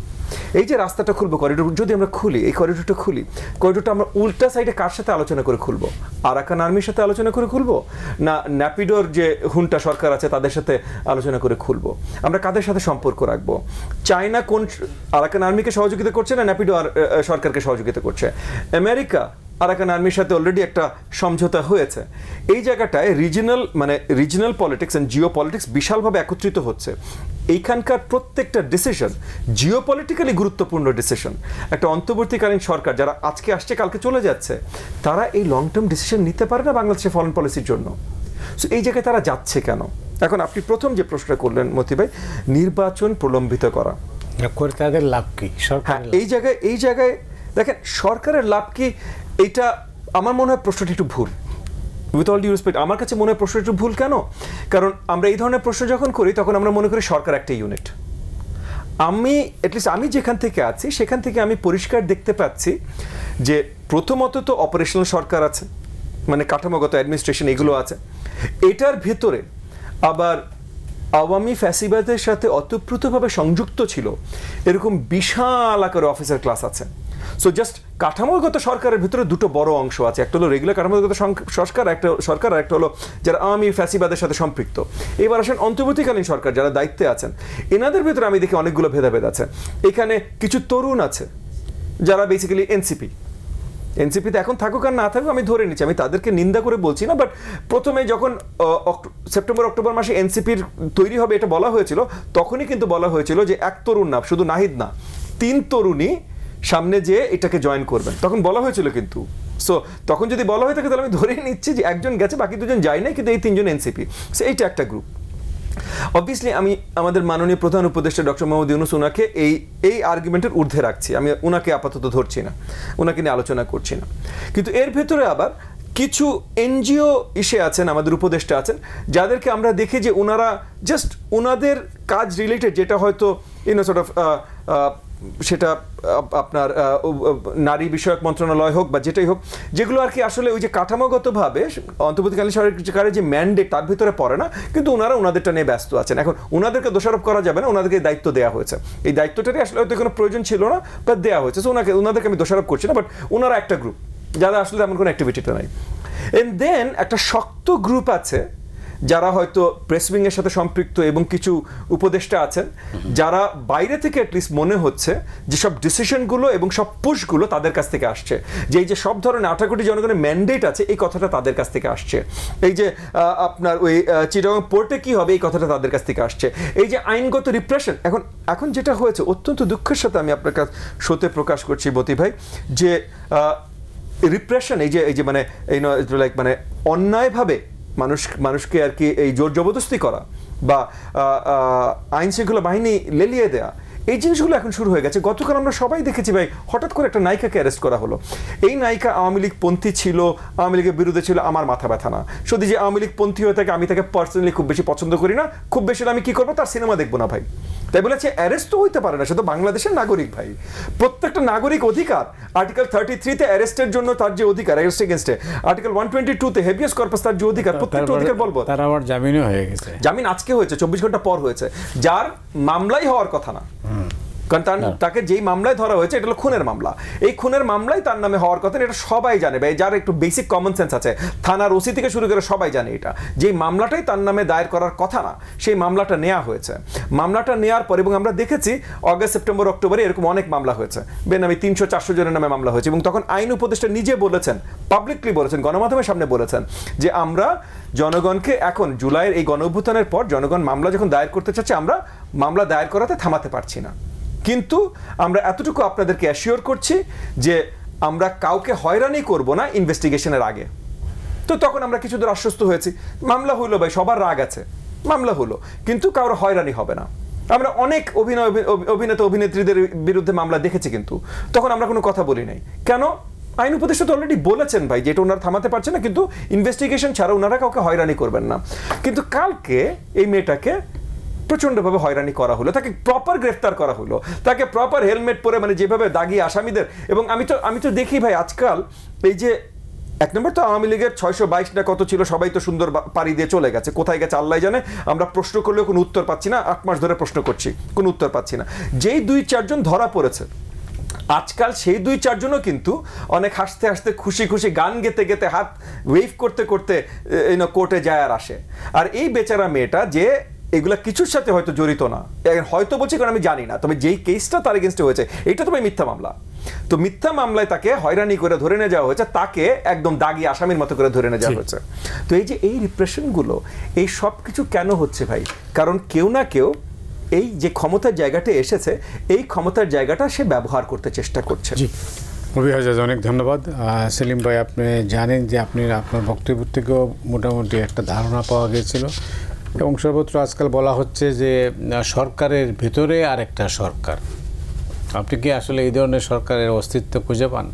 এই যে রাস্তাটা খুলবো, করিডোর যদি আমরা খুলি, এই করিডোরটা খুলি, করিডোরটা আমরা উল্টা সাইডে কার সাথে আলোচনা করে খুলবো? আরাকান আর্মির সাথে আলোচনা করে খুলবো, না ন্যাপিডোর যে হুন্টা সরকার আছে তাদের সাথে আলোচনা করে খুলবো? আমরা কাদের সাথে সম্পর্ক রাখবো? চায়না কোন আরাকান আর্মিকে সহযোগিতা করছে, না ন্যাপিডো সরকারকে সহযোগিতা করছে? আমেরিকা আরাকান আর্মির সাথে অলরেডি একটা সমঝোতা হয়েছে। এই জায়গাটায় regional politics and Jio politics বিশালভাবে একত্রিত হচ্ছে। এইখানকার প্রত্যেকটা ডিসিশন জিওপলিটিক্যালি গুরুত্বপূর্ণ ডিসিশন। একটা অন্তর্বর্তীকালীন সরকার যারা আজকে আসছে কালকে চলে যাচ্ছে, তারা এই লং টার্ম ডিসিশন নিতে পারে না বাংলাদেশের ফরেন পলিসির জন্য। সো এই জায়গায় তারা যাচ্ছে কেন? এখন আপনি প্রথম যে প্রশ্নটা করলেন মতি ভাই, নির্বাচন প্রলম্বিত করা করে তাদের লাভ কি? হ্যাঁ, এই জায়গায় দেখেন সরকারের লাভ কি, এইটা আমার মনে হয় প্রশ্নটা একটু ভুল। উইথ অল ডিউ রেসপেক্ট, আমার কাছে মনে হয় প্রশ্নটা একটু ভুল। কেন? কারণ আমরা এই ধরনের প্রশ্ন যখন করি তখন আমরা মনে করি সরকার একটা ইউনিট। আমি যেখান থেকে আছি সেখান থেকে আমি পরিষ্কার দেখতে পাচ্ছি যে প্রথমত তো অপারেশনাল সরকার আছে, মানে কাঠামোগত অ্যাডমিনিস্ট্রেশন এগুলো আছে, এটার ভেতরে আবার আওয়ামী ফ্যাসিবাদের সাথে অতপ্রুতভাবে সংযুক্ত ছিল এরকম বিশাল আকারে অফিসার ক্লাস আছে। সো জাস্ট কাঠামোগত সরকারের ভিতরে দুটো বড় অংশ আছে, একটা হলো রেগুলার কাঠামোগত সরকার, একটা সরকার, আর একটা হলো যারা আওয়ামী ফ্যাসিবাদের সাথে সম্পৃক্ত। এবার আসেন অন্তর্বর্তীকালীন সরকার যারা দায়িত্বে আছেন, এনাদের ভিতরে আমি দেখি অনেকগুলো ভেদাভেদ আছে। এখানে কিছু তরুণ আছে যারা বেসিক্যালি এনসিপিতে এখন থাকুক আর না থাকুক আমি ধরে নিচ্ছি, আমি তাদেরকে নিন্দা করে বলছি না, বাট প্রথমে যখন সেপ্টেম্বর অক্টোবর মাসে এনসিপির তৈরি হবে এটা বলা হয়েছিল, তখনই কিন্তু বলা হয়েছিল যে এক তরুণ না, শুধু নাহিদ না, 3 তরুণই সামনে যে এটাকে জয়েন করবেন, তখন বলা হয়েছিল কিন্তু। সো তখন যদি বলা হয়ে থাকে তাহলে আমি ধরে নিচ্ছি যে একজন গেছে, বাকি 2জন যায় নাই, কিন্তু এই 3জন এনসিপি। সো এইটা একটা গ্রুপ। অবভিয়াসলি আমি আমাদের মাননীয় প্রধান উপদেষ্টা ডক্টর মোহাম্মদ ইউনূস ওনাকে এই আর্গুমেন্টের ঊর্ধ্বে রাখছি, আমি ওনাকে আপাতত ধরছি না, ওনাকে নিয়ে আলোচনা করছি না। কিন্তু এর ভেতরে আবার কিছু এনজিও ইসে আছেন, আমাদের উপদেষ্টা আছেন, যাদেরকে আমরা দেখি যে ওনারা জাস্ট ওনাদের কাজ রিলেটেড, যেটা হয়তো সর্ট অফ সেটা আপনার নারী বিষয়ক মন্ত্রণালয় হোক বা যেটাই হোক, যেগুলো আর কি আসলে ওই যে কাঠামোগতভাবে অন্তর্বর্তীকালীন সরকারের যে ম্যান্ডেট তার ভিতরে পড়ে না, কিন্তু ওনারা ওনাদেরটা নিয়ে ব্যস্ত আছেন। এখন ওনাদেরকে দোষারোপ করা যাবে না, ওনাদেরকে দায়িত্ব দেওয়া হয়েছে, এই দায়িত্বটারই আসলে হয়তো কোনো প্রয়োজন ছিল না, বা দেওয়া হয়েছে। সো ওনাদেরকে আমি দোষারোপ করছি না, বাট ওনারা একটা গ্রুপ যারা আসলে তেমন কোনো অ্যাক্টিভিটিটা নাই। এন্ড দেন একটা শক্ত গ্রুপ আছে যারা হয়তো প্রেস উইংয়ের সাথে সম্পৃক্ত, এবং কিছু উপদেষ্টা আছেন যারা বাইরে থেকে অ্যাটলিস্ট মনে হচ্ছে যে সব ডিসিশনগুলো এবং সব পুশগুলো তাদের কাছ থেকে আসছে, যে এই যে সব ধরনের 18 কোটি জনগণের ম্যান্ডেট আছে এই কথাটা তাদের কাছ থেকে আসছে, এই যে আপনার ওই চিটাগং পোর্টে কি হবে এই কথাটা তাদের কাছ থেকে আসছে, এই যে আইনগত রিপ্রেশন। এখন যেটা হয়েছে অত্যন্ত দুঃখের সাথে আমি আপনার কাছে সত্যি প্রকাশ করছি বতি ভাই, যে রিপ্রেশন, এই যে মানে লাইক মানে অন্যায়ভাবে মানুষকে আর কি এই জোর জবরদস্তি করা বা আইন শৃঙ্খলা বাহিনী লেলিয়ে দেয়া, এই জিনিসগুলো এখন শুরু হয়ে গেছে। গতকাল আমরা সবাই দেখেছি ভাই, হঠাৎ করে একটা নায়িকাকে অ্যারেস্ট করা হলো। এই নায়িকা আওয়ামী লীগ পন্থী ছিল, আওয়ামী লীগের বিরুদ্ধে ছিল, আমার মাথা ব্যথা না। শুধু যে আওয়ামী লীগ পন্থী হয়ে থাকে আমি তাকে পার্সোনালি খুব বেশি পছন্দ করি না, খুব বেশি আমি কি করবো, তার সিনেমা দেখবো না ভাই। তাই বলেছে অ্যারেস্ট তো হইতে পারে না, সে তো বাংলাদেশের নাগরিক ভাই, প্রত্যেকটা নাগরিক অধিকার। আর্টিকেল 33-তে অ্যারেস্টের জন্য তার যে অধিকার, অ্যারেস্ট এগেইনস্টে, আর্টিকেল 122-তে হেভিয়াস কর্পাস তার যে অধিকার, প্রত্যেকটা অধিকার বলবো। তার আবার জামিনও হয়ে গেছে, জামিন আজকে হয়েছে, 24 ঘন্টা পর হয়েছে, যার মামলাই হওয়ার কথা না। কারণ তাকে যেই মামলায় ধরা হয়েছে এটা হলো খুনের মামলা, এই খুনের মামলায় তার নামে হওয়ার কথা, এটা সবাই জানে ভাই, যার একটু বেসিক কমন সেন্স আছে, থানার ওসি থেকে শুরু করে সবাই জানে এটা, যেই মামলাটাই তার নামে দায়ের করার কথা না সেই মামলাটা নেওয়া হয়েছে। মামলাটা নেওয়ার পর, এবং আমরা দেখেছি অগস্ট সেপ্টেম্বর অক্টোবরে এরকম অনেক মামলা হয়েছে, বেনামি 300-400 জনের নামে মামলা হয়েছে, এবং তখন আইন উপদেষ্টা নিজে বলেছেন, পাবলিকলি বলেছেন, গণমাধ্যমের সামনে বলেছেন যে আমরা জনগণকে এখন জুলাইয়ের এই গণ অভ্যুত্থানের পর জনগণ মামলা যখন দায়ের করতে চাচ্ছে আমরা মামলা দায়ের করাতে থামাতে পারছি না, কিন্তু আমরা এতটুকু আপনাদেরকে অ্যাসিওর করছি যে আমরা কাউকে হয়রানি করব না ইনভেস্টিগেশনের আগে। তো তখন আমরা কিছু দূর আশ্বস্ত হয়েছি, মামলা হলো ভাই, সবার রাগ আছে, মামলা হলো, কিন্তু কারো হয়রানি হবে না। আমরা অনেক অভিনেতা অভিনেত্রীদের বিরুদ্ধে মামলা দেখেছি, কিন্তু তখন আমরা কোনো কথা বলি নাই। কেন? আইন উপদেষ্টা তো অলরেডি বলেছেন ভাই যে এটা ওনারা থামাতে পারছে না, কিন্তু ইনভেস্টিগেশন ছাড়া ওনারা কাউকে হয়রানি করবেন না। কিন্তু কালকে এই মেয়েটাকে প্রচণ্ডভাবে হয়রানি করা হলো, তাকে প্রপার গ্রেফতার করা হলো, তাকে প্রপার হেলমেট পরে, মানে যেভাবে দাগি আসামিদের। এবং আমি তো দেখি ভাই আজকাল এই যে এক নম্বর তো আওয়ামী লীগের 622 না কত ছিল, সবাই তো সুন্দর পাড়ি দিয়ে চলে গেছে, কোথায় গেছে আল্লাহ জানে, আমরা প্রশ্ন করলেও কোনো উত্তর পাচ্ছি না, 8 মাস ধরে প্রশ্ন করছি কোনো উত্তর পাচ্ছি না। যেই 2-4 জন ধরা পড়েছে আজকাল, সেই 2-4 জনও কিন্তু অনেক হাসতে হাসতে খুশি খুশি গান গেতে গেতে হাত ওয়েভ করতে করতে কোর্টে যায় আর আসে। আর এই বেচারা মেয়েটা যে এগুলা কিছুর সাথে হয়তো জড়িত না, হয়তো বলছি কারণ আমি জানি না, তবে যেই কেসটা তার এগেইনস্টে হয়েছে এটা তো ভাই মিথ্যা মামলা, তো মিথ্যা মামলায় তাকে হয়রানি করে ধরে নিয়ে যাওয়া হয়েছে, তাকে একদম দাগি আসামির মতো করে ধরে নিয়ে যাওয়া হয়েছে। তো এই যে এই রিপ্রেশনগুলো, এই সব কিছু কেন হচ্ছে ভাই? কারণ কেউ না কেউ এই যে ক্ষমতার জায়গাটা এসেছে, এই ক্ষমতার জায়গাটা সে ব্যবহার করতে চেষ্টা করছে। রবি হাজাজ, অনেক ধন্যবাদ। সেলিম ভাই, আপনি জানেন যে আপনার বক্তব্য থেকেও মোটামুটি একটা ধারণা পাওয়া গিয়েছিল, এবং সর্বত্র আজকাল বলা হচ্ছে যে সরকারের ভিতরে আরেকটা সরকার। আপনি কি আসলে এই ধরনের সরকারের অস্তিত্ব খুঁজে পান?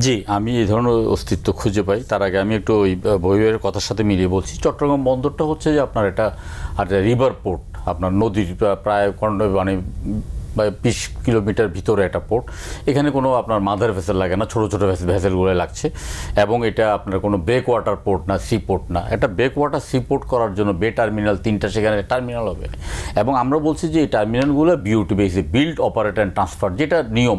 জি, আমি এই ধরনের অস্তিত্ব খুঁজে পাই। তার আগে আমি একটু ওই বহিবের কথার সাথে মিলিয়ে বলছি। চট্টগ্রাম বন্দরটা হচ্ছে যে আপনার এটা রিভার পোর্ট, আপনার নদীর প্রায় মানে বা 20 কিলোমিটার ভিতরে একটা পোর্ট। এখানে কোনো আপনার মাদার ভেসেল লাগে না, ছোটো ছোটো ভেসেলগুলো লাগছে, এবং এটা আপনার কোনো ব্রেক ওয়াটার পোর্ট না, সি পোর্ট না। একটা ব্রেক ওয়াটার সি পোর্ট করার জন্য বে টার্মিনাল 3টা সেখানে টার্মিনাল হবে, এবং আমরা বলছি যে এই টার্মিনালগুলো বিউটি বেসে বিল্ড, অপারেট অ্যান্ড ট্রান্সফার, যেটা নিয়ম।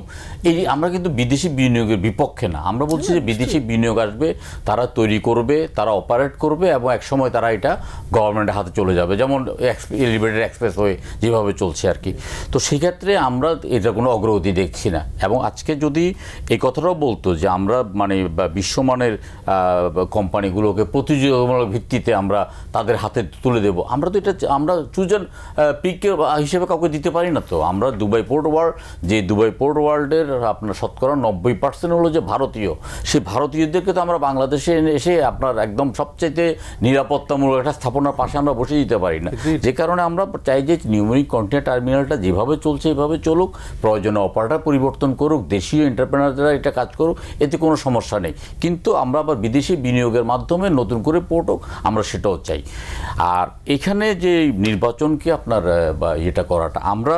এই আমরা কিন্তু বিদেশি বিনিয়োগের বিপক্ষে না, আমরা বলছি যে বিদেশি বিনিয়োগ আসবে, তারা তৈরি করবে, তারা অপারেট করবে, এবং একসময় তারা এটা গভর্নমেন্টের হাতে চলে যাবে, যেমন এলিভেটেড এক্সপ্রেস হয়ে যেভাবে চলছে আর কি। তো সেক্ষেত্রে আমরা এটা কোনো অগ্রগতি দেখছি না। এবং আজকে যদি এই কথাটাও বলতো যে আমরা মানে বিশ্বমানের কোম্পানিগুলোকে প্রতিযোগিতামূলক ভিত্তিতে আমরা তাদের হাতে তুলে দেব, আমরা তো এটা আমরা চুজেন পিকের হিসেবে কাউকে দিতে পারি না। তো আমরা দুবাই পোর্ট ওয়ার্ল্ড, যে দুবাই পোর্ট ওয়ার্ল্ডের আপনার শতকরা 90% হলো যে ভারতীয়, সেই ভারতীয়দেরকে তো আমরা বাংলাদেশে এসে আপনার একদম সবচেয়ে নিরাপত্তামূলক একটা স্থাপনার পাশে আমরা বসে দিতে পারি না। যে কারণে আমরা চাই যে নিউমরিক কন্টেইনার টার্মিনালটা যেভাবে চলছে এভাবে চলুক, প্রয়োজনে অপারেটর পরিবর্তন করুক, দেশীয় এন্টারপ্রেনাররা এটা কাজ করুক, এতে কোনো সমস্যা নেই। কিন্তু আমরা আবার বিদেশি বিনিয়োগের মাধ্যমে নতুন করে পোর্ট হোক, আমরা সেটাও চাই। আর এখানে যে নির্বাচনকে আপনার বা এটা করাটা, আমরা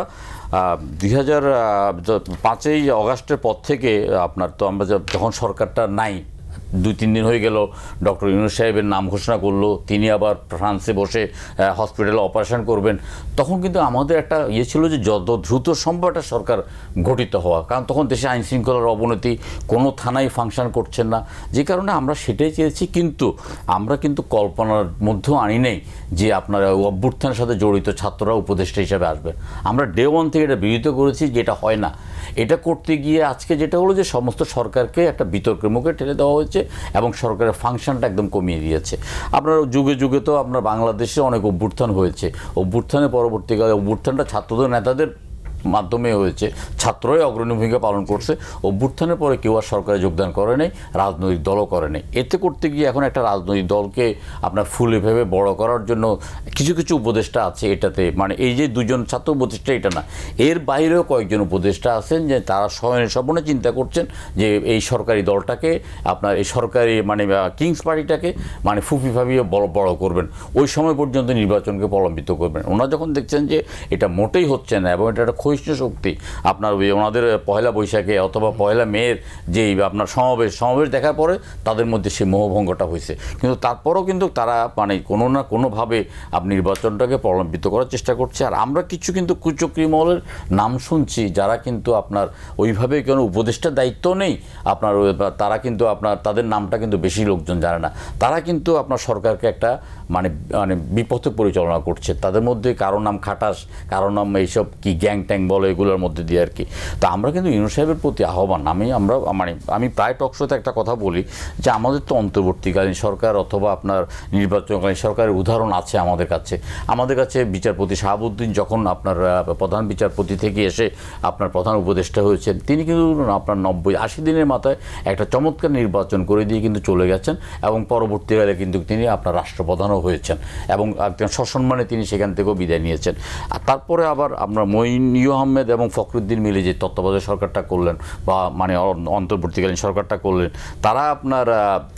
2005 অগাস্টের পর থেকে আপনার তো আমরা যখন সরকারটা নাই, 2-3 দিন হয়ে গেল ডক্টর ইউনূস সাহেবের নাম ঘোষণা করলো, তিনি আবার ফ্রান্সে বসে হসপিটালে অপারেশন করবেন, তখন কিন্তু আমাদের একটা ইয়ে ছিল যে যত দ্রুত সম্ভব একটা সরকার গঠিত হওয়া, কারণ তখন দেশে আইন শৃঙ্খলার অবনতি, কোনো থানায় ফাংশন করছেন না, যে কারণে আমরা সেটাই চেয়েছি। কিন্তু আমরা কিন্তু কল্পনার মধ্যেও আনি নেই যে আপনার অভ্যুত্থানের সাথে জড়িত ছাত্ররা উপদেষ্টা হিসেবে আসবে। আমরা ডে 1 থেকে এটা বিরোধিতা করেছি, যেটা হয় না। এটা করতে গিয়ে আজকে যেটা হলো যে সমস্ত সরকারকে একটা বিতর্কের মুখে ঠেলে দেওয়া হয়েছে, এবং সরকারের ফাংশনটা একদম কমিয়ে দিয়েছে। আপনার যুগে যুগে তো আপনার বাংলাদেশে অনেক অভ্যুত্থান হয়েছে, অভ্যুত্থানের পরবর্তীকালে অভ্যুত্থানটা ছাত্রদের নেতাদের মাধ্যমে হয়েছে, ছাত্রই অগ্রণী ভূমিকা পালন করছে। অভ্যুত্থানের পরে কেউ আর সরকারে যোগদান করে নাই, রাজনৈতিক দলও করে নাই। এতে করতে গিয়ে এখন একটা রাজনৈতিক দলকে আপনার ফুলে ভেবে বড় করার জন্য কিছু কিছু উপদেষ্টা আছে এটাতে, মানে এই যে 2জন ছাত্র উপদেষ্টা এটা না, এর বাইরেও কয়েকজন উপদেষ্টা আছেন যে তারা স্বপ্নে চিন্তা করছেন যে এই সরকারি দলটাকে আপনার এই সরকারি মানে কিংস পার্টিটাকে মানে ফুফি ভাবিয়ে বড় করবেন, ওই সময় পর্যন্ত নির্বাচনকে প্রলম্বিত করবেন। ওনারা যখন দেখছেন যে এটা মোটেই হচ্ছে না, এবং এটা একটা ক্ষয়িষ্ণু শক্তি, আপনার ওনাদের পয়লা বৈশাখে অথবা পয়লা মেয়ের যেই আপনার সমাবেশ দেখার পরে তাদের মধ্যে সেই মোহভঙ্গটা হয়েছে, কিন্তু তারপরেও কিন্তু তারা মানে কোনো না কোনোভাবে আপনি নির্বাচনটাকে প্রলম্বিত করার চেষ্টা করছে। আর আমরা কিছু কিন্তু কুচক্রী মহলের নাম শুনছি, যারা কিন্তু আপনার ওইভাবে কোনো উপদেষ্টার দায়িত্ব নেই, আপনার তারা কিন্তু আপনার তাদের নামটা কিন্তু বেশি লোকজন জানে না, তারা কিন্তু আপনার সরকারকে একটা মানে বিপথে পরিচালনা করছে। তাদের মধ্যে কারো নাম খাটাস, কারো নাম এইসব কি গ্যাং ট্যাং বলে, এগুলোর মধ্যে দিয়ে আর কি। তো আমরা কিন্তু ইউনূস সাহেবের প্রতি আহ্বান, আমি প্রায় টকশোতে একটা কথা বলি যে আমাদের তো অন্তর্বর্তীকালীন সরকার অথবা আপনার নির্বাচনকালীন সরকারের উদাহরণ আছে আমাদের কাছে। বিচারপতি শাহাবুদ্দিন যখন আপনার প্রধান বিচারপতি থেকে এসে আপনার প্রধান উপদেষ্টা হয়েছেন, তিনি কিন্তু আপনার 90-80 দিনের মাথায় একটা চমৎকার নির্বাচন করে দিয়ে কিন্তু চলে গেছেন, এবং পরবর্তীকালে কিন্তু তিনি আপনার রাষ্ট্রপ্রধানও হয়েছেন, এবং সসম্মানে তিনি সেখান থেকেও বিদায় নিয়েছেন। আর তারপরে আবার আপনার মঈন আহমেদ এবং ফখরুদ্দিন মিলে যে তত্ত্বাবধায়ক সরকারটা করলেন বা মানে অন্তর্বর্তীকালীন সরকারটা করলেন, তারা আপনার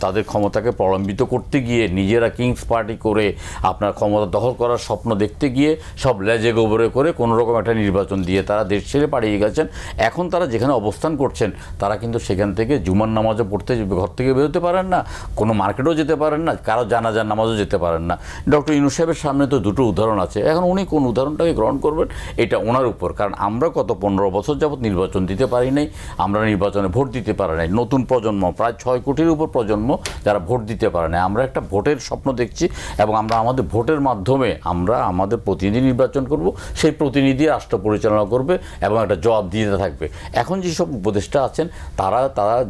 তাদের ক্ষমতাকে প্রলম্বিত করতে গিয়ে নিজেরা কিংস পার্টি করে আপনার ক্ষমতা দখল করার স্বপ্ন দেখতে গিয়ে সব লেজে গোবরে করে কোনোরকম একটা নির্বাচন দিয়ে তারা দেশ ছেড়ে পালিয়ে গেছেন। এখন তারা যেখানে অবস্থান করছেন, তারা কিন্তু সেখান থেকে জুমার নামাজও পড়তে ঘর থেকে বেরোতে পারেন না, কোনো মার্কেটও যেতে পারেন না, কারো জানাজার নামাজও যেতে পারেন না। ডক্টর ইউনূস সাহেবের সামনে তো 2টো উদাহরণ আছে, এখন উনি কোন উদাহরণটাকে গ্রহণ করবেন এটা ওনার উপর। কারণ আমরা গত 15 বছর যাবৎ নির্বাচন দিতে পারি নাই, আমরা নির্বাচনে ভোট দিতে পারি নাই। নতুন প্রজন্ম প্রায় 6 কোটির উপর প্রজন্ম যারা ভোট দিতে পারে না। আমরা একটা ভোটের স্বপ্ন দেখছি, এবং আমরা আমাদের ভোটের মাধ্যমে আমরা আমাদের প্রতিনিধি নির্বাচন করব, সেই প্রতিনিধি রাষ্ট্র পরিচালনা করবে এবং একটা জবাবদিহিতা থাকবে। এখন যেসব উপদেষ্টা আছেন তারা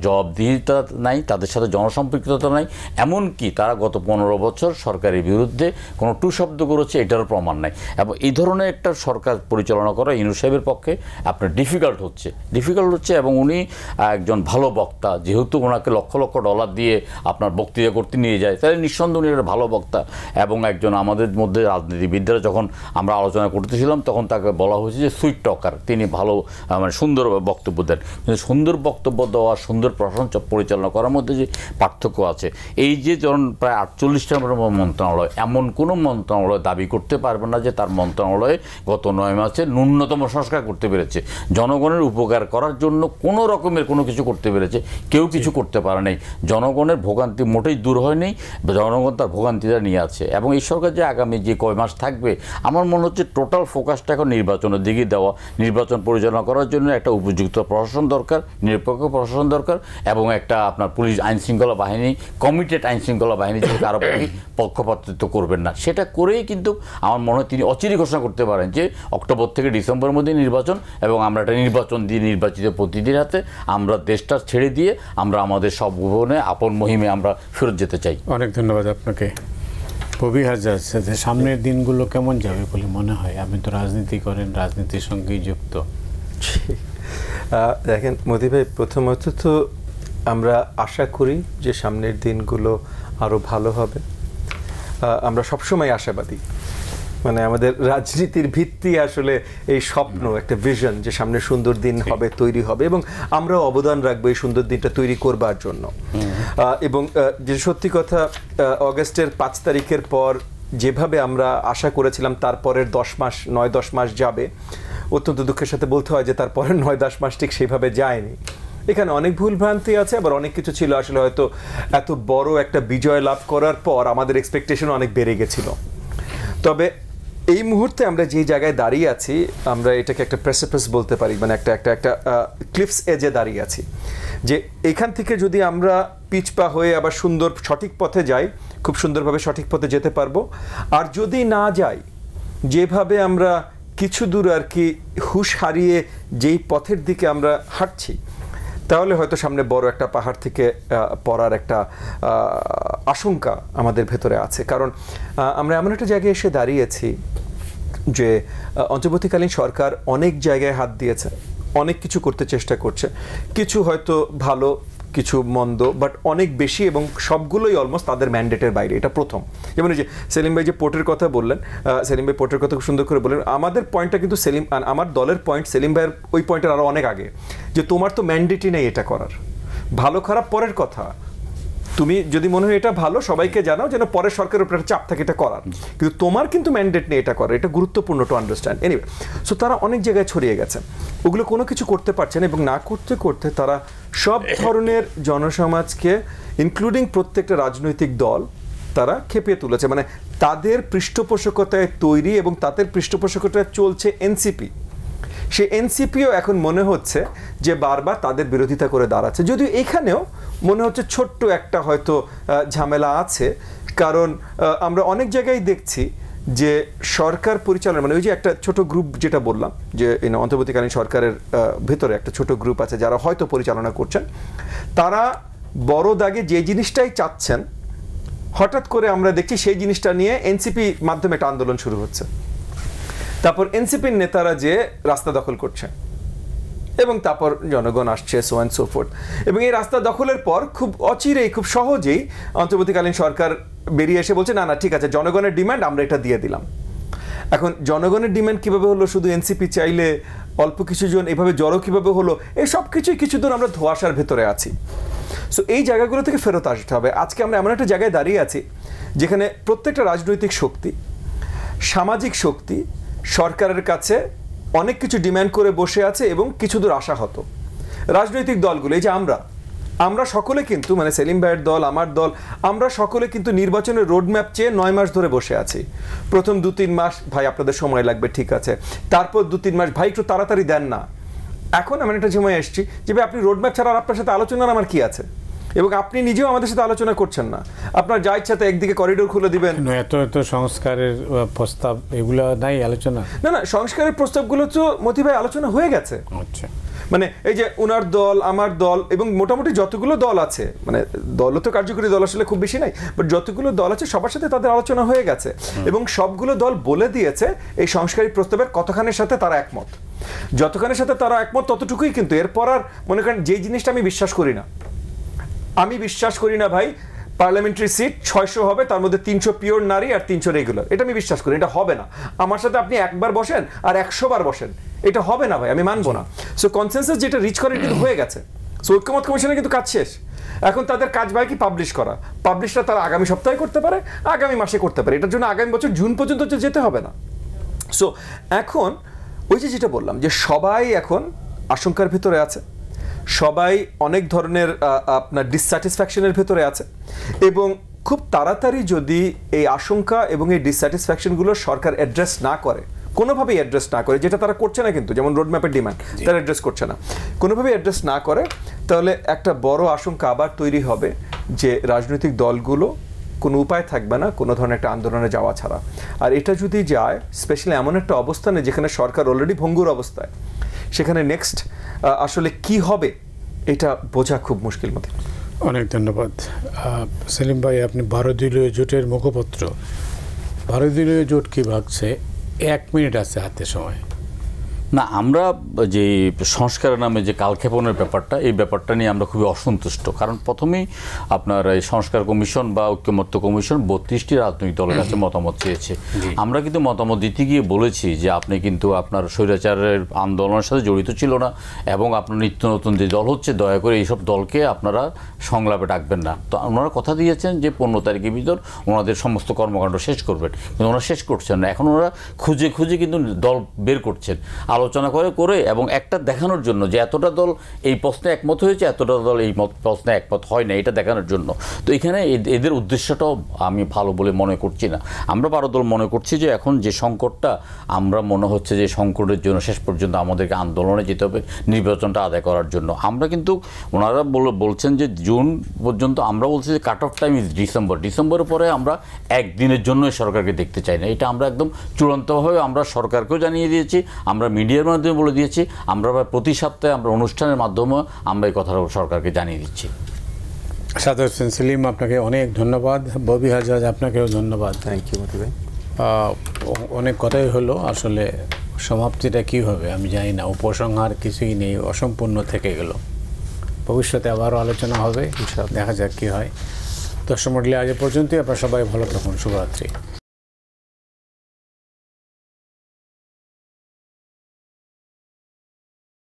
জবাবদিহিতা নাই, তাদের সাথে জনসম্পৃক্ততা নাই, এমনকি তারা গত 15 বছর সরকারের বিরুদ্ধে কোনো টু শব্দ করেছে এটারও প্রমাণ নাই। এবং এই ধরনের একটা সরকার পরিচালনা করা ইউনূস সাহেবের পক্ষে আপনার ডিফিকাল্ট হচ্ছে, এবং উনি একজন ভালো বক্তা, যেহেতু ওনাকে লক্ষ লক্ষ ডলার দিয়ে আপনার বক্তৃতা করতে নিয়ে যায়, তাহলে নিঃসন্দেহে উনি একটা ভালো বক্তা। এবং একজন আমাদের মধ্যে রাজনীতিবিদরা যখন আমরা আলোচনা করতেছিলাম তখন তাকে বলা হয়েছে যে সুইট টকার, তিনি ভালো মানে সুন্দর বক্তব্য দেন। কিন্তু সুন্দর বক্তব্য দেওয়া, সুন্দর প্রশাসন পরিচালনা করার মধ্যে যে পার্থক্য আছে, এই যে ধরুন প্রায় 48টা মন্ত্রণালয়, এমন কোনো মন্ত্রণালয় দাবি করতে পারবে না যে তার মন্ত্রণালয়ে গত 9 মাসে ন্যূনতম সংস্কার করতে পেরেছে, জনগণের উপকার করার জন্য কোনো রকমের কোনো কিছু করতে পেরেছে, কেউ কিছু করতে পারে নাই। জনগণের ভোগান্তি মোটেই দূর হয়নি, জনগণ তার ভোগান্তিটা নিয়ে আছে। এবং এই সরকার যে আগামী যে কয় মাস থাকবে, আমার মনে হচ্ছে টোটাল ফোকাসটা এখন নির্বাচনের দিকে দেওয়া। নির্বাচন পরিচালনা করার জন্য একটা উপযুক্ত প্রশাসন দরকার, নিরপেক্ষ প্রশাসন দরকার, এবং একটা আপনার পুলিশ আইনশৃঙ্খলা বাহিনী, কমিটেড আইনশৃঙ্খলা বাহিনী যে কারো প্রতি পক্ষপাতিত্ব করবেন না, সেটা করেই কিন্তু আমার মনে হয় তিনি অচিরেই ঘোষণা করতে পারেন যে অক্টোবর থেকে ডিসেম্বরের মধ্যে নির্বাচন, এবং আমরা একটা নির্বাচন দিয়ে নির্বাচিত প্রতিনিধির হাতে আমরা দেশটা ছেড়ে দিয়ে আমরা আমাদের সব ভবনে আপন মহিমে আমরা ফেরত যেতে চাই। অনেক ধন্যবাদ আপনাকে। ববি হাজ্জাজ, সামনের দিনগুলো কেমন যাবে বলে মনে হয়? আপনি তো রাজনীতি করেন, রাজনীতির সঙ্গেই যুক্ত। দেখেন মোদি ভাই, প্রথমত তো আমরা আশা করি যে সামনের দিনগুলো আরও ভালো হবে। আমরা সবসময় আশাবাদী, মানে আমাদের রাজনীতির ভিত্তি আসলে এই স্বপ্ন, একটা ভিশন যে সামনে সুন্দর দিন হবে, তৈরি হবে, এবং আমরাও অবদান রাখবো এই সুন্দর দিনটা তৈরি করবার জন্য। এবং যে সত্যি কথা, অগাস্টের 5 তারিখের পর যেভাবে আমরা আশা করেছিলাম তারপরের 9-10 মাস যাবে, অত্যন্ত দুঃখের সাথে বলতে হয় যে তারপরের 9-10 মাস ঠিক সেইভাবে যায়নি। এখানে অনেক ভুলভ্রান্তি আছে, আবার অনেক কিছু ছিল আসলে হয়তো এত বড় একটা বিজয় লাভ করার পর আমাদের এক্সপেকটেশন অনেক বেড়ে গেছিল। তবে এই মুহূর্তে আমরা যে জায়গায় দাঁড়িয়ে আছি, আমরা এটাকে একটা প্রেসিপিস বলতে পারি, মানে একটা ক্লিফস এজে দাঁড়িয়ে আছি, যে এখান থেকে যদি আমরা পিছপা হয়ে আবার সুন্দর সঠিক পথে যাই, খুব সুন্দরভাবে সঠিক পথে যেতে পারবো। আর যদি না যাই, যেভাবে আমরা কিছু দূর আর কি হুঁশ হারিয়ে যেই পথের দিকে আমরা হাঁটছি, তাহলে হয়তো সামনে বড় একটা পাহাড় থেকে পড়ার একটা আশঙ্কা আমাদের ভেতরে আছে। কারণ আমরা এমন একটা জায়গায় এসে দাঁড়িয়েছি যে অন্তর্বর্তীকালীন সরকার অনেক জায়গায় হাত দিয়েছে, অনেক কিছু করতে চেষ্টা করছে, কিছু হয়তো ভালো, কিছু মন্দ, বাট অনেক বেশি, এবং সবগুলোই অলমোস্ট তাদের ম্যান্ডেটের বাইরে। এটা প্রথম। যেমন যে সেলিম ভাই যে পোর্টের কথা বললেন, সেলিম ভাই পোর্টের কথা খুব সুন্দর করে বললেন। আমাদের পয়েন্টটা কিন্তু আমার দলের পয়েন্ট সেলিম ভাইয়ের ওই পয়েন্টের আরও অনেক আগে, যে তোমার তো ম্যান্ডেটই নেই এটা করার। ভালো খারাপ পরের কথা, তুমি যদি মনে হয় এটা ভালো, সবাইকে জানাও যেন পরের সরকারের উপর একটা চাপ থাকে এটা করার, কিন্তু তোমার কিন্তু ম্যান্ডেট নেই এটা করার। এটা গুরুত্বপূর্ণ টু আন্ডারস্ট্যান্ড। এনিওয়ে, সো তারা অনেক জায়গায় ছড়িয়ে গেছে, ওগুলো কোনো কিছু করতে পারছে না, এবং না করতে করতে তারা সব ধরনের জনসমাজকে, ইনক্লুডিং প্রত্যেকটা রাজনৈতিক দল, তারা খেপিয়ে তুলেছে। মানে তাদের পৃষ্ঠপোষকতায় তৈরি এবং তাদের পৃষ্ঠপোষকতায় চলছে এনসিপি। সে এনসিপিও এখন মনে হচ্ছে যে বারবার তাদের বিরোধিতা করে দাঁড়াচ্ছে, যদিও এখানেও মনে হচ্ছে ছোট্ট একটা হয়তো ঝামেলা আছে। কারণ আমরা অনেক জায়গায় দেখছি যে সরকার পরিচালনা, মানে ওই যে একটা ছোট গ্রুপ যেটা বললাম, যে অন্তর্বর্তীকালীন সরকারের ভেতরে একটা ছোট গ্রুপ আছে যারা হয়তো পরিচালনা করছেন, তারা বড় দাগে যে জিনিসটাই চাচ্ছেন, হঠাৎ করে আমরা দেখছি সেই জিনিসটা নিয়ে এনসিপি মাধ্যমে একটা আন্দোলন শুরু হচ্ছে। তারপর এনসিপির নেতারা যে রাস্তা দখল করছে, এবং তারপর জনগণ আসছে, সো অ্যান্ড সো ফোর্থ। এবং এই রাস্তা দখলের পর খুব অচিরেই, খুব সহজেই অন্তর্বর্তীকালীন সরকার বেরিয়ে এসে বলছে, না না ঠিক আছে, জনগণের ডিমান্ড আমরা এটা দিয়ে দিলাম। এখন জনগণের ডিমান্ড কীভাবে হলো, শুধু এনসিপি চাইলে অল্প কিছুজন এভাবে জড়ো কীভাবে হলো, এই সব কিছুই কিছু দূর আমরা ধোঁয়াশার ভেতরে আছি। সো এই জায়গাগুলো থেকে ফেরত আসতে হবে। আজকে আমরা এমন একটা জায়গায় দাঁড়িয়ে আছি যেখানে প্রত্যেকটা রাজনৈতিক শক্তি, সামাজিক শক্তি সরকারের কাছে অনেক কিছু ডিমান্ড করে বসে আছে, এবং কিছু দূর আশাহত। রাজনৈতিক দলগুলো, এই যে আমরা সকলে কিন্তু, মানে সেলিম ভাইয়ের দল, আমার দল, আমরা সকলে কিন্তু নির্বাচনের রোডম্যাপ চেয়ে 9 মাস ধরে বসে আছি। প্রথম 2-3 মাস ভাই আপনাদের সময় লাগবে, ঠিক আছে, তারপর 2-3 মাস ভাই একটু তাড়াতাড়ি দেন না। এখন আমি একটা সময় এসেছি যে ভাই আপনি রোডম্যাপ ছাড়া আপনার সাথে আলোচনার আমার কি আছে, এবং আপনি নিজেও আমাদের সাথে আলোচনা করছেন না। আপনার যা ইচ্ছাতে একদিকে করিডোর খুলে দিবেন, এত সংস্কারের প্রস্তাব এগুলো নাই আলোচনা, না সংস্কারের প্রস্তাবগুলো তো মতি ভাই আলোচনা হয়ে গেছে। আচ্ছা, মানে এই যে উনার দল, আমার দল, এবং মোটামুটি যতগুলো দল আছে, মানে দলও তো কার্যকরী দল আসলে খুব বেশি নাই, বাট যতগুলো দল আছে সবার সাথে তাদের আলোচনা হয়ে গেছে, এবং সবগুলো দল বলে দিয়েছে এই সংস্কারী প্রস্তাবের কতখানের সাথে তারা একমত। যতখানের সাথে তারা একমত ততটুকুই কিন্তু। এরপর আর মনে করেন যে জিনিসটা আমি বিশ্বাস করি না ভাই, পার্লামেন্টারি সিট 600 হবে, তার মধ্যে 300 পিওর নারী আর 300 রেগুলার, এটা আমি বিশ্বাস করি। এটা হবে না। আমার সাথে আপনি একবার বসেন আর 100 বার বসেন, এটা হবে না ভাই, আমি মানবো না। সো কনসেনসাস যেটা রিচ করে কিন্তু হয়ে গেছে। সো ঐক্যমত কমিশনের কিন্তু কাজ শেষ। এখন তাদের কাজ ভাই কি পাবলিশ করা। পাবলিশটা তারা আগামী সপ্তাহে করতে পারে, আগামী মাসে করতে পারে, এটার জন্য আগামী বছর জুন পর্যন্ত যেতে হবে না। সো এখন ওই যে যেটা বললাম যে সবাই এখন আশঙ্কার ভিতরে আছে, সবাই অনেক ধরনের আপনার ডিসস্যাটিসফ্যাকশনের ভিতরে আছে, এবং খুব তাড়াতাড়ি যদি এই আশঙ্কা এবং এই ডিসস্যাটিসফ্যাকশনগুলো সরকার অ্যাড্রেস না করে, কোনোভাবেই অ্যাড্রেস না করে, যেটা তারা করছে না কিন্তু, যেমন রোডম্যাপের ডিমান্ড তারা অ্যাড্রেস করছে না, কোনোভাবেই অ্যাড্রেস না করে, তাহলে একটা বড় আশঙ্কা আবার তৈরি হবে যে রাজনৈতিক দলগুলো কোনো উপায় থাকবে না কোনো ধরনের একটা আন্দোলনে যাওয়া ছাড়া। আর এটা যদি যায় স্পেশালি এমন একটা অবস্থানে যেখানে সরকার অলরেডি ভঙ্গুর অবস্থায়, সেখানে নেক্সট আসলে কি হবে এটা বোঝা খুব মুশকিল মতে। অনেক ধন্যবাদ সেলিম ভাই। আপনি ভারতীয় জোটের মুখপত্র, ভারতীয় জোট কি ভাবছে? 1 মিনিট আছে হাতে সময়। না, আমরা যে সংস্কারের নামে যে কালক্ষেপণের ব্যাপারটা, এই ব্যাপারটা নিয়ে আমরা খুবই অসন্তুষ্ট। কারণ প্রথমেই আপনার এই সংস্কার কমিশন বা ঐক্যমত্য কমিশন 32টি রাজনৈতিক দলের কাছে মতামত চেয়েছে। আমরা কিন্তু মতামত দিতে গিয়ে বলেছি যে আপনি কিন্তু আপনার স্বৈরাচারের আন্দোলনের সাথে জড়িত ছিল না, এবং আপনার নিত্য নতুন যে দল হচ্ছে, দয়া করে এইসব দলকে আপনারা সংলাপে ডাকবেন না। তো ওনারা কথা দিয়েছেন যে 15 তারিখের ভিতর ওনাদের সমস্ত কর্মকাণ্ড শেষ করবেন, কিন্তু ওনারা শেষ করছেন না। এখন ওনারা খুঁজে খুঁজে কিন্তু দল বের করছেন, আলোচনা করে এবং একটা দেখানোর জন্য যে এতটা দল এই প্রশ্নে একমত হয়েছে, এতটা দল এই প্রশ্নে একমত হয় না, এটা দেখানোর জন্য। তো এখানে এদের উদ্দেশ্যটাও আমি ভালো বলে মনে করছি না। আমরা 12 দল মনে করছি যে এখন যে সংকটটা, আমরা মনে হচ্ছে যে সংকটের জন্য শেষ পর্যন্ত আমাদেরকে আন্দোলনে যেতে হবে নির্বাচনটা আদায় করার জন্য। আমরা কিন্তু ওনারা বলছেন যে জুন পর্যন্ত, আমরা বলছি যে cut off time is December. ডিসেম্বরের পরে আমরা একদিনের জন্য সরকারকে দেখতে চাই না। এটা আমরা একদম চূড়ান্তভাবে আমরা সরকারকেও জানিয়ে দিয়েছি, আমরা মিডিয়ার মাধ্যমে বলে দিয়েছি, আমরা প্রতি সপ্তাহে আমরা অনুষ্ঠানের মাধ্যমে আমরা এই কথাটা সরকারকে জানিয়ে দিচ্ছি। সাদাত হোসেন সেলিম, আপনাকে অনেক ধন্যবাদ। ববি হাজজাজ, আপনাকেও ধন্যবাদ। থ্যাংক ইউ মতি ভাই। অনেক কথাই হলো, আসলে সমাপ্তিটা কী হবে আমি জানি না, উপসংহার কিছুই নেই, অসম্পূর্ণ থেকে গেল। ভবিষ্যতে আবারও আলোচনা হবে, দেখা যাক কী হয়। দর্শক মণ্ডলী, আজ পর্যন্তই। আপনারা সবাই ভালো থাকুন। শুভরাত্রি।